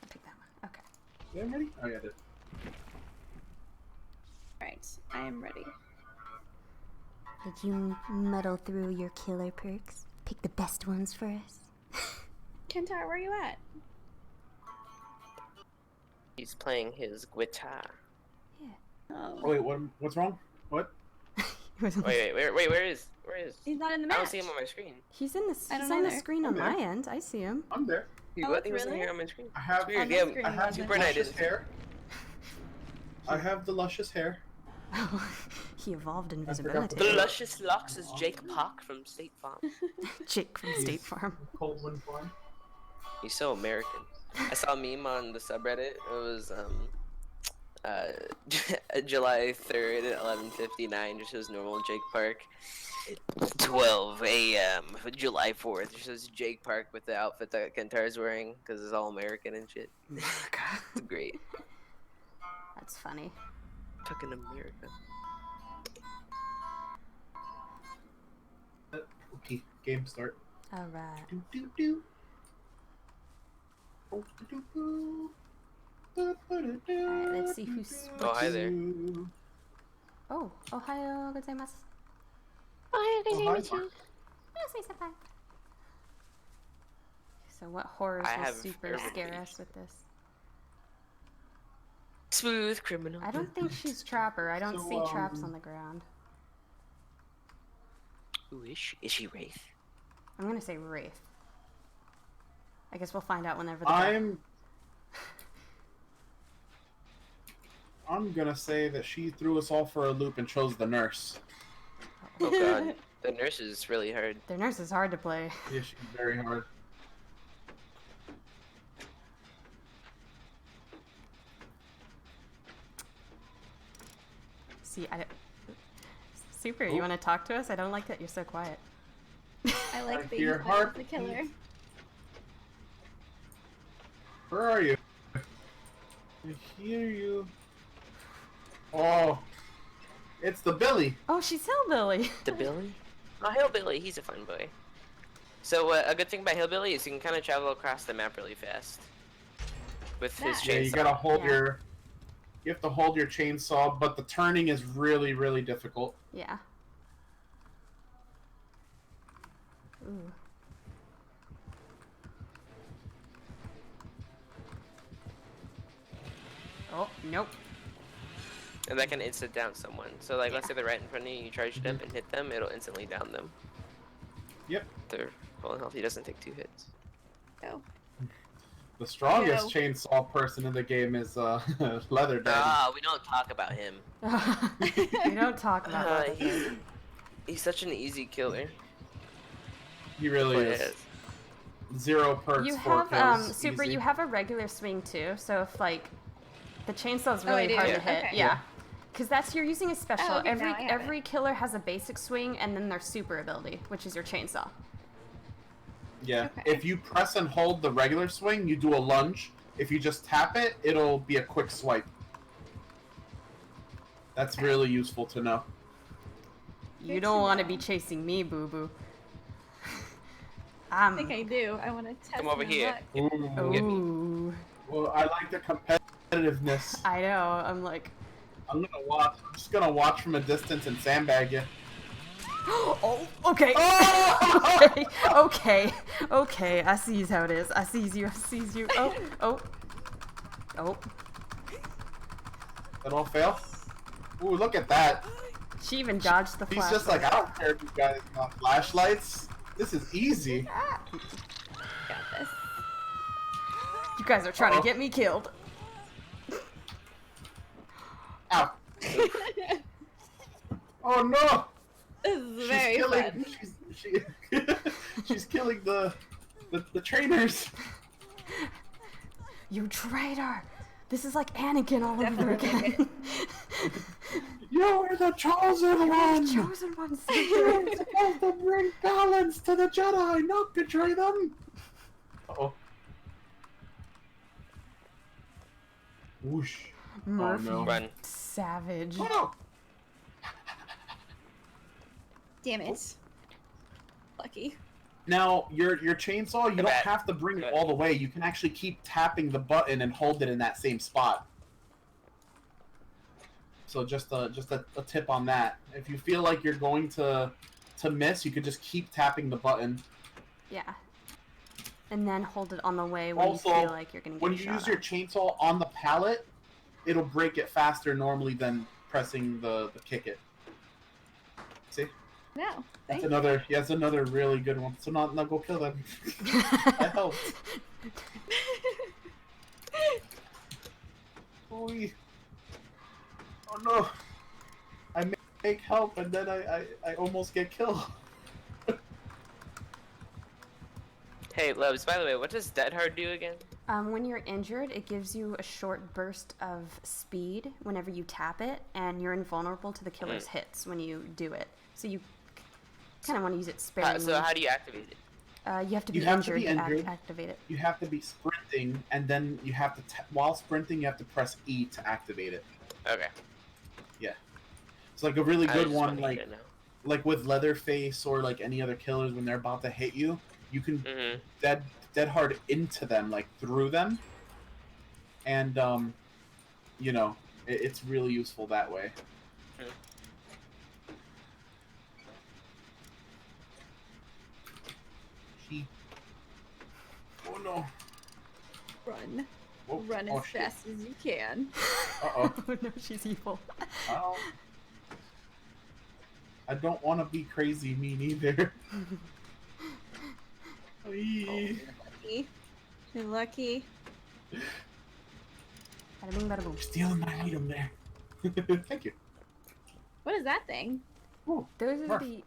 I'll pick that one. Okay. Yeah, I'm ready? Oh, yeah, I did. Alright, I am ready. Did you muddle through your killer perks? Pick the best ones for us. Kentaro, where are you at? He's playing his guitar. Oh. Oh, wait, what's wrong? What? Wait, where is? He's not in the I match. don't see him on my screen. He's in the. I He's don't on the either. screen on Okay. my end. I see him. I'm there. He, Oh, what? He wasn't really? here on my screen. I have, It's weird. On the Yeah, screen. I have Super the and I luscious didn't. hair. I have the luscious hair. He evolved forgot invisibility. the luscious locks is Jake Pock from State Farm. Jake from State Farm. Cold wind farm. He's so American. I saw a meme on the subreddit. It was July 3rd at 11:59, just shows normal Jake Park. 12 a.m. July 4th. It shows Jake Park with the outfit that Kentar's wearing because it's all American and shit. It's great. That's funny. Fucking America. Okay, game start. All right. Do, do, do. Oh, do, do, do. Alright, let's see who's. Oh, hi there. Oh, Ohio gozaimasu. Oh, Oh, hi, Mark. So what horrors I will have super everything. scare us with this? Smooth criminal. I don't think she's Trapper. I don't So, see traps on the ground. Who is she? Is she Wraith? I'm gonna say Wraith. I guess we'll find out whenever the I'm gonna say that she threw us all for a loop and chose the nurse. Oh god. The nurse is really hard. Their nurse is hard to play. Yeah, she's very hard. See, Super, you want to talk to us? I don't like that you're so quiet. I like I being hear part of the killer. heartbeats. Where are you? I hear you. Oh, it's the Billy. Oh, she's Hillbilly. The Billy? Oh, Hillbilly. He's a fun boy. So a good thing about Hillbilly is you can kind of travel across the map really fast. With his chainsaw. Yeah, you gotta hold Yeah. You have to hold your chainsaw, but the turning is really, really difficult. Yeah. Ooh. Oh, nope. And that can instant down someone. So like, let's Yeah. say they're right in front of you, you charge it up and hit them, it'll instantly down them. Yep. They're full and healthy, doesn't take 2 hits. Go. The strongest chainsaw person in the game is Leather Daddy. Ah, we don't talk about him. We don't talk about that. He's such an easy killer. He really But is. 0 perks, You 4 have kills. Super. easy. You have a regular swing too. So if like the chainsaw's Oh, I really do? hard to hit, Okay. yeah. Because you're using a special. Oh, okay, now I have Every killer has a basic swing and then their super ability, which is your chainsaw. Yeah. Okay. If you press and hold the regular swing, you do a lunge. If you just tap it, it'll be a quick swipe. That's really useful to know. You Good don't to want to know. be chasing me, boo boo. I think I do. I want to test Come over my here. luck. Ooh. Get me. Ooh. Well, I like the competitiveness. I know. I'm like, I'm gonna watch. I'm just gonna watch from a distance and sandbag you. oh, okay. Oh! okay. I sees how it is. I sees you. Oh. That all fail? Ooh, look at that. She even dodged the He's flash. just like, I don't care if you guys got flashlights. This is easy. Got this. You guys are trying Uh-oh. to get me killed. Ow. Oh no! This is She's very killing. fun. She's killing the trainers. You traitor! This is like Anakin all over Definitely. again. You're the chosen one. Chosen one. You're supposed to bring balance to the Jedi, not betray them. Uh-oh. Whoosh. Murphy, no. Run. savage. Oh no! Damn it. Lucky. Now, your chainsaw, you don't bad. have to bring it Good. all the way. You can actually keep tapping the button and hold it in that same spot. So just a tip on that. If you feel like you're going to miss, you could just keep tapping the button. Yeah. And then hold it on the way when Also, you feel like you're gonna get When you shot use your at. chainsaw on the pallet, it'll break it faster normally than pressing the kick it. See? No. That's Thank another. Yeah, that's another really good one. So now go kill them. That helped. Oh no! I make help and then I almost get killed. Hey, Loves, by the way, what does Dead Hard do again? When you're injured, it gives you a short burst of speed whenever you tap it, and you're invulnerable to the killer's hits when you do it. So you Kind of want to use it sparingly. So how do you activate it? You have to be injured to activate it. You have to be sprinting, and then you have to, while sprinting, you have to press E to activate it. Okay. Yeah. It's like a really good one, like with Leatherface or like any other killers when they're about to hit you, you can dead hard into them, like through them, and you know, it's really useful that way. Oh no! Run. Whoa. Run as fast as you can. Uh-oh. Oh no, she's evil. I don't want to be crazy mean either. Oh, you're lucky. You're lucky. Bada bing, bada boom. Stealing my item there. Thank you. What is that thing? Ooh, Those are the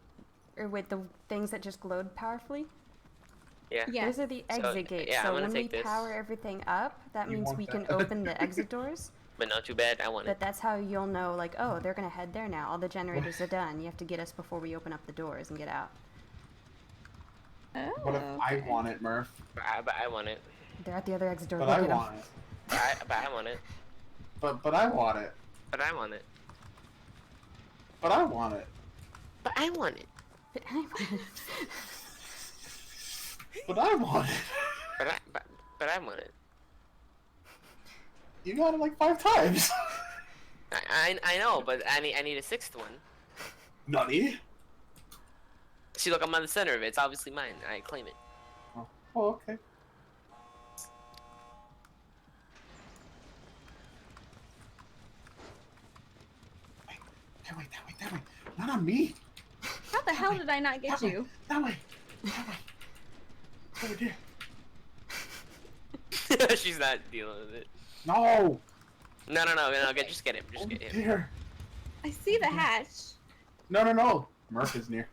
things that just glowed powerfully. Yeah. Those are the exit gates. Yeah, so when we power everything up, that means we can open the exit doors. But not too bad, I want it. But that's how you'll know, like, oh, they're gonna head there now. All the generators are done. You have to get us before we open up the doors and get out. Oh, what if I want it, Murph? But I want it. They're at the other exit door. But I want it. But I want it. But I want it. But I want it. But I want it. But I want it. But I want it. But I want it. But I want it. You got it like 5 times. I know, but I need a 6th one. Nutty. See, look, I'm on the center of it. It's obviously mine. I claim it. Oh, okay. That way. Not on me. How the hell did I not get you? That way. Over there. She's not dealing with it. No. No. Just get him. Just get him. Here. I see the hatch. No. Murph is near.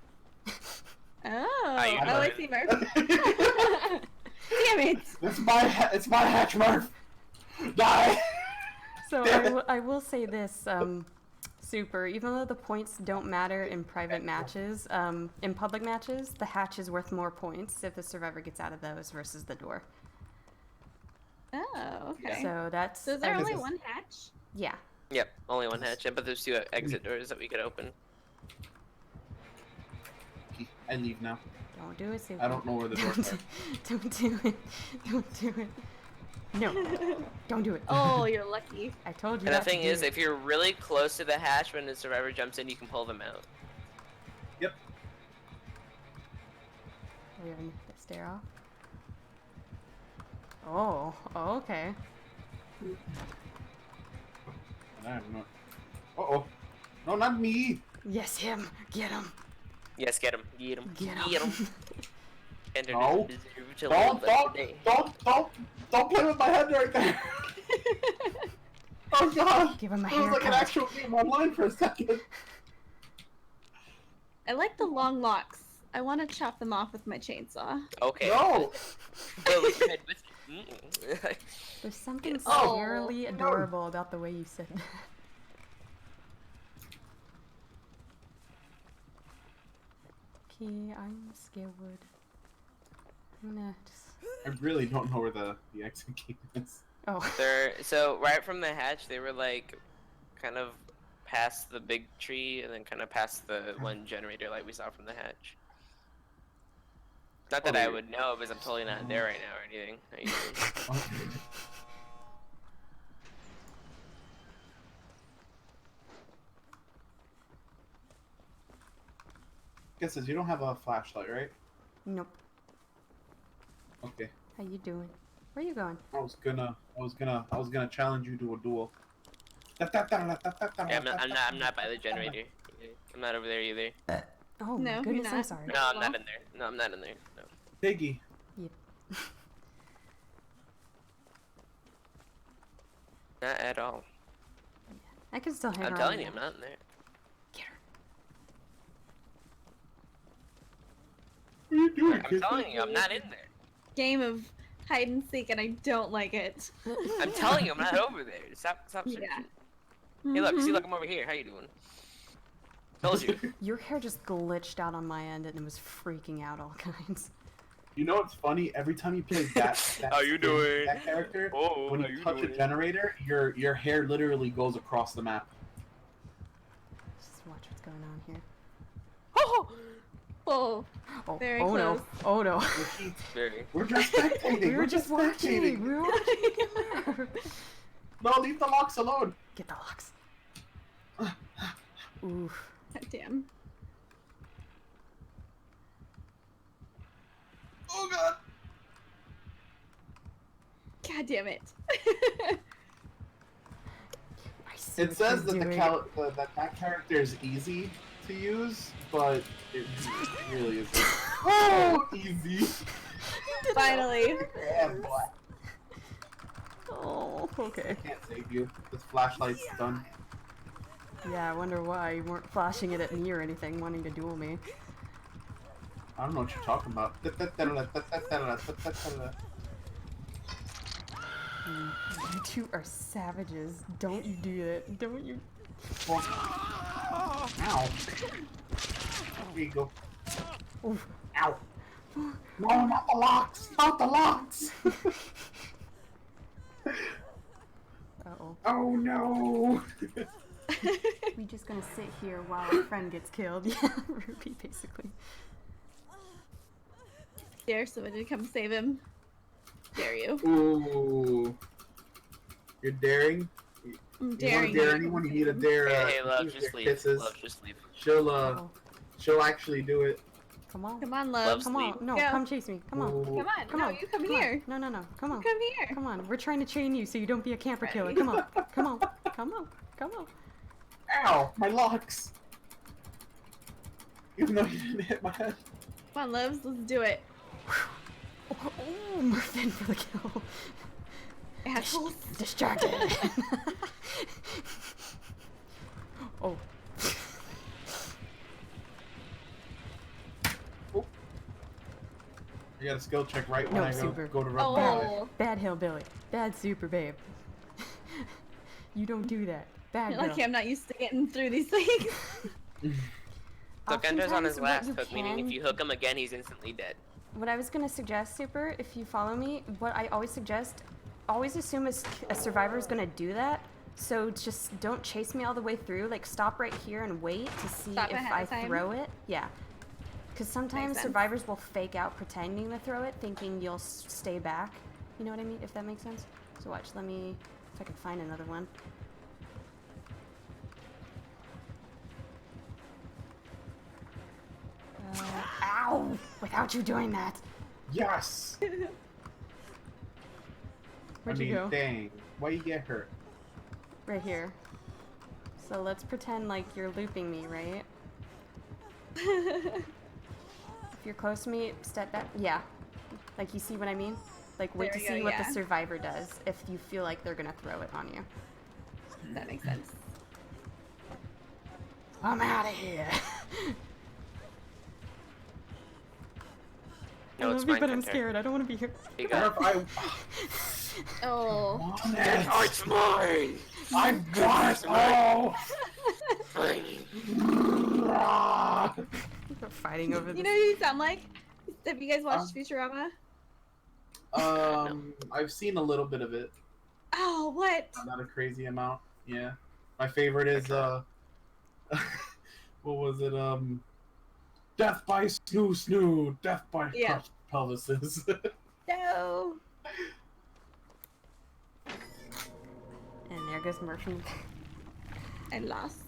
Oh, I see Murph. Damn it! It's my hatch, Murph. Die. So I will say this, Super. Even though the points don't matter in private matches, in public matches, the hatch is worth more points if the survivor gets out of those versus the door. Oh, okay. So that's. So is there only one hatch? Yeah. Yep, only one hatch, but there's 2 exit doors that we could open. I leave now. Don't do it, Super. I don't know where the doors are. Don't do it. Don't do it. No. Don't do it. Oh, you're lucky. I told you. And the thing is, if you're really close to the hatch when the survivor jumps in, you can pull them out. Yep. Are we having the stair off? Oh, okay. Uh-oh. No, not me. Yes, him. Get him. Yes, get him. Get him. Get him. Get him. No. Don't play with my head right there. Oh god. Give him a haircut. It was like an actual game online for a second. I like the long locks. I want to chop them off with my chainsaw. Okay. No. There's something scarily adorable about the way you said that. Okay, I'm scared. I'm gonna just... I really don't know where the exit gate is. Oh. So right from the hatch, they were like kind of past the big tree and then kind of past the one generator light we saw from the hatch. Not that I would know, because I'm totally not there right now or anything. Guesses you don't have a flashlight, right? Nope. Okay. How you doing? Where you going? I was gonna challenge you to a duel. Yeah, I'm not by the generator. I'm not over there either. Oh no, my goodness, you're not. I'm sorry. No, I'm not in there. No, I'm not in there. No. Piggy. Yep. Not at all. I can still hang I'm around. telling you, I'm not in there. Get her. What are you doing? I'm telling you, I'm not in there. Game of hide and seek, and I don't like it. I'm telling you, I'm not over there. Stop searching. Yeah. Hey, look, see, look, I'm over here. How you doing? Told you. Your hair just glitched out on my end and it was freaking out all kinds. You know what's funny? Every time you play that How you doing? that character, Oh, when how you you touch a doing? generator, your hair literally goes across the map. Just watch what's going on here. Oh, oh, Oh, very oh close. no. Oh no. Very. We're just spectating. We were just watching. We were watching. No, leave the locks alone. Get the locks. Oof. God damn. Oh god. God damn it. I see It what says you're that doing. that character is easy to use, but it really isn't. Oh, easy. Finally. Yeah, boy. Oh, okay. Can't save you. This flashlight's done. Yeah, I wonder why you weren't flashing it at me or anything, wanting to duel me. I don't know what you're talking about. You two are savages. Don't you do that. Don't you. Ow. There you go. Oof. Ow. No, not the locks! Not the locks! Uh-oh. Oh no! We just gonna sit here while our friend gets killed. Yeah, Ruby, basically. Dare somebody to come save him. Dare you. Ooh. You're daring? I'm You daring wanna dare you. anyone? You need to dare, Hey, love, who's just their leave. kisses. Love, just leave. Uh-oh. She'll actually do it. Come on. Come on, love. Love's Come on. sleep. No, Go. come chase me. Come on. Ooh. Come on. Come No, on. you come Come on. here. No, no, no. Come on. Come here. Come on. We're trying to chain you so you don't be a camper killer. Right. Come on. Come on. Come on. Come on. Ow! My locks! Even though you didn't hit my head. Come on, loves. Let's do it. Oh, Murphin for the kill. Assholes. Distracted. Oh. I got a skill check right when No, I super. go to rub my Oh. Bad hillbilly. Bad super babe. You don't do that. Bad You're girl. lucky I'm not used to getting through these things. So Gender's on his Oftentimes, last what hook, you meaning if can- you hook him again, he's instantly dead. What I was going to suggest, Super, if you follow me, what I always suggest, always assume a survivor is going to do that. So just don't chase me all the way through. Like, stop right here and wait to see Stop if ahead I of time? throw it. Yeah. Because sometimes Makes sense. survivors will fake out pretending to throw it, thinking you'll stay back. You know what I mean? If that makes sense. So watch, let me, if I can find another one. Ow! Without you doing that. Yes! Where'd I mean, you go? dang. Why you get hurt? Right here. So let's pretend like you're looping me, right? If you're close to me, step back. Yeah. Like, you see what I mean? Like, wait There to we go, see what yeah. the survivor does if you feel like they're gonna throw it on you. That makes sense. I'm out of here. I No, it's love you, mine, but I'm Kenter. scared. I don't want to be here. You What got if Oh. want it. Oh, it's mine! I want it all! Fine. We're fighting over this. You know who you sound like? Have you guys watched Futurama? I've seen a little bit of it. Oh, what? Not a crazy amount. Yeah. My favorite is what was it? Death by snoo, death by Yeah. crushed pelvises. No. And there goes Murphy. I lost.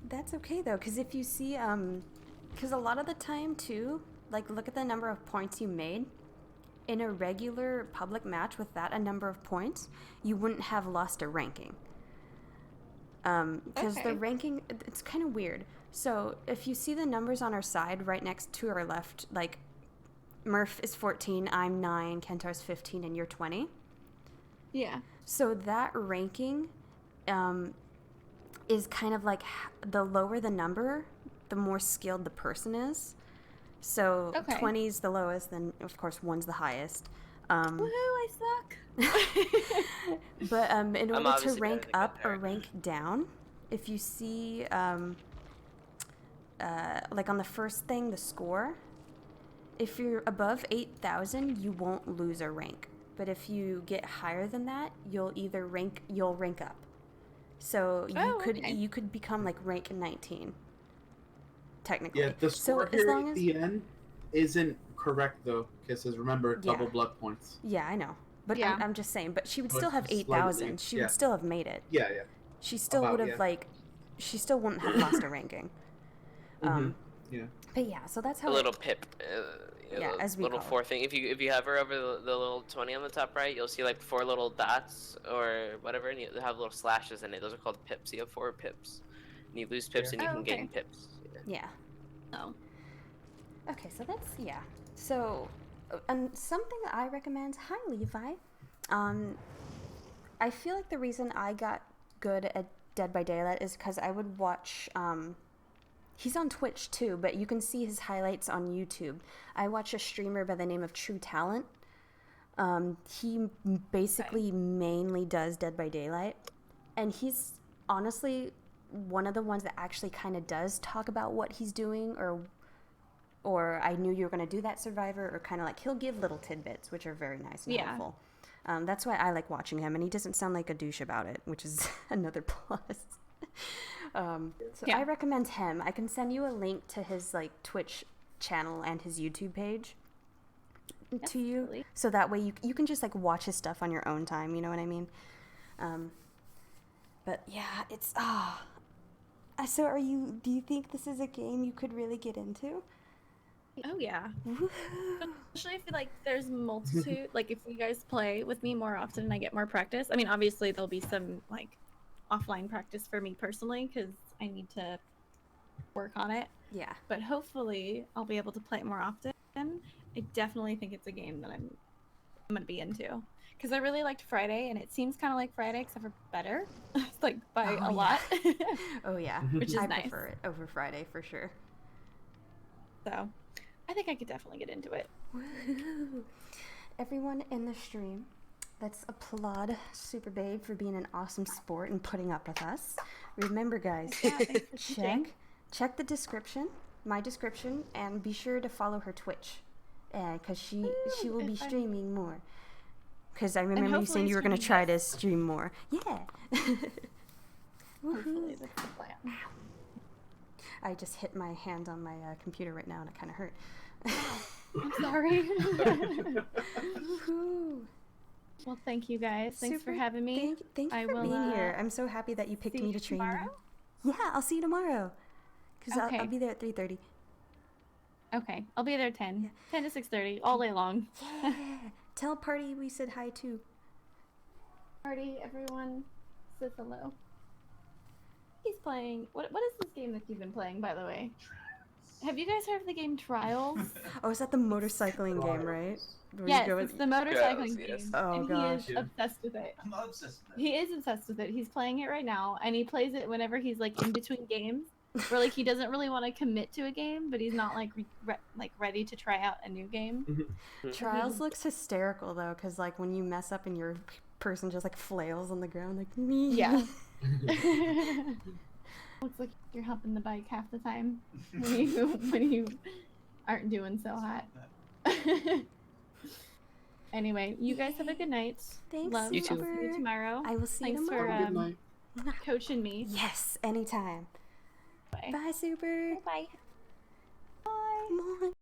That's okay though, because if you see, because a lot of the time too, like look at the number of points you made. In a regular public match with that a number of points, you wouldn't have lost a ranking. Because Okay. the ranking, it's kind of weird. So if you see the numbers on our side, right next to our left, like Murph is 14, I'm 9, Kentar's 15, and you're 20. Yeah. So that ranking is kind of like the lower the number, the more skilled the person is. So Okay. 20 is the lowest, then of course 1's the highest. Woohoo, I suck. But in order to obviously rank better than up or Gunter. rank down, if you see like on the first thing, the score, if you're above 8,000, you won't lose a rank. But if you get higher than that, you'll rank up. So you could become like rank 19. Technically. Yeah, the score so here at the end isn't correct though, because remember, double blood points. Yeah, I know. But I'm just saying, but she would still have 8,000. She would still have made it. Yeah. She still would have she still wouldn't have lost a ranking. Yeah. But yeah, so that's how a little pip. as we little call four thing. If you hover over the little 20 on the top right, you'll see like 4 little dots or whatever, and you have little slashes in it. Those are called pips. You have 4 pips, and you lose pips and you can gain pips. Yeah. Oh. Okay, so that's So, something that I recommend. Hi, Levi. I feel like the reason I got good at Dead by Daylight is because I would watch. He's on Twitch too, but you can see his highlights on YouTube. I watch a streamer by the name of True Talent. He basically mainly does Dead by Daylight, and he's honestly one of the ones that actually kind of does talk about what he's doing, or I knew you were going to do that, Survivor, or kind of like he'll give little tidbits, which are very nice and helpful. That's why I like watching him, and he doesn't sound like a douche about it, which is another plus. I recommend him. I can send you a link to his like Twitch channel and his YouTube page to you, so that way you can just like watch his stuff on your own time. You know what I mean? But yeah, it's So do you think this is a game you could really get into? Oh yeah. Especially I feel like there's multitude. Like if you guys play with me more often and I get more practice. I mean, obviously there'll be some like offline practice for me personally because I need to work on it. Yeah. But hopefully I'll be able to play it more often. I definitely think it's a game that I'm gonna be into because I really liked Friday and it seems kind of like Friday except for better. It's like by a lot. Oh yeah. Which is I nice. prefer it over Friday for sure. So I think I could definitely get into it. Woo-hoo. Everyone in the stream, let's applaud Super Babe for being an awesome sport and putting up with us. Remember, guys, check the description, my description, and be sure to follow her Twitch, because she will be streaming more. Because I remember you saying you were going to try to stream more. Yeah. Hopefully that's the plan. I just hit my hand on my computer right now, and it kind of hurt. I'm sorry. Well, thank you guys. Thanks for having me. Thank you for being here. I'm so happy that you picked me to train you. Yeah, I'll see you tomorrow. Because I'll be there at 3:30. Okay, I'll be there at 10. 10 to 6:30, all day long. Yeah. Tell Party we said hi too. Party, everyone says hello. He's playing. What is this game that you've been playing, by the way? Have you guys heard of the game Trials? Oh, is that the motorcycling game, right? Yes, it's the motorcycling game. Oh, and gosh. he is obsessed with it. I'm obsessed with it. He is obsessed with it. He's playing it right now, and he plays it whenever he's like in between games, where like he doesn't really want to commit to a game, but he's not like ready to try out a new game. Trials looks hysterical though, because like when you mess up and your person just like flails on the ground, like me. Yeah. Looks like you're helping the bike half the time when you aren't doing so hot. Anyway, you guys have a good night. Thanks. Love. You too. I'll see you tomorrow. I will see you Thanks tomorrow. for coaching me. Yes, anytime. Bye. Bye, Super. Bye. Bye.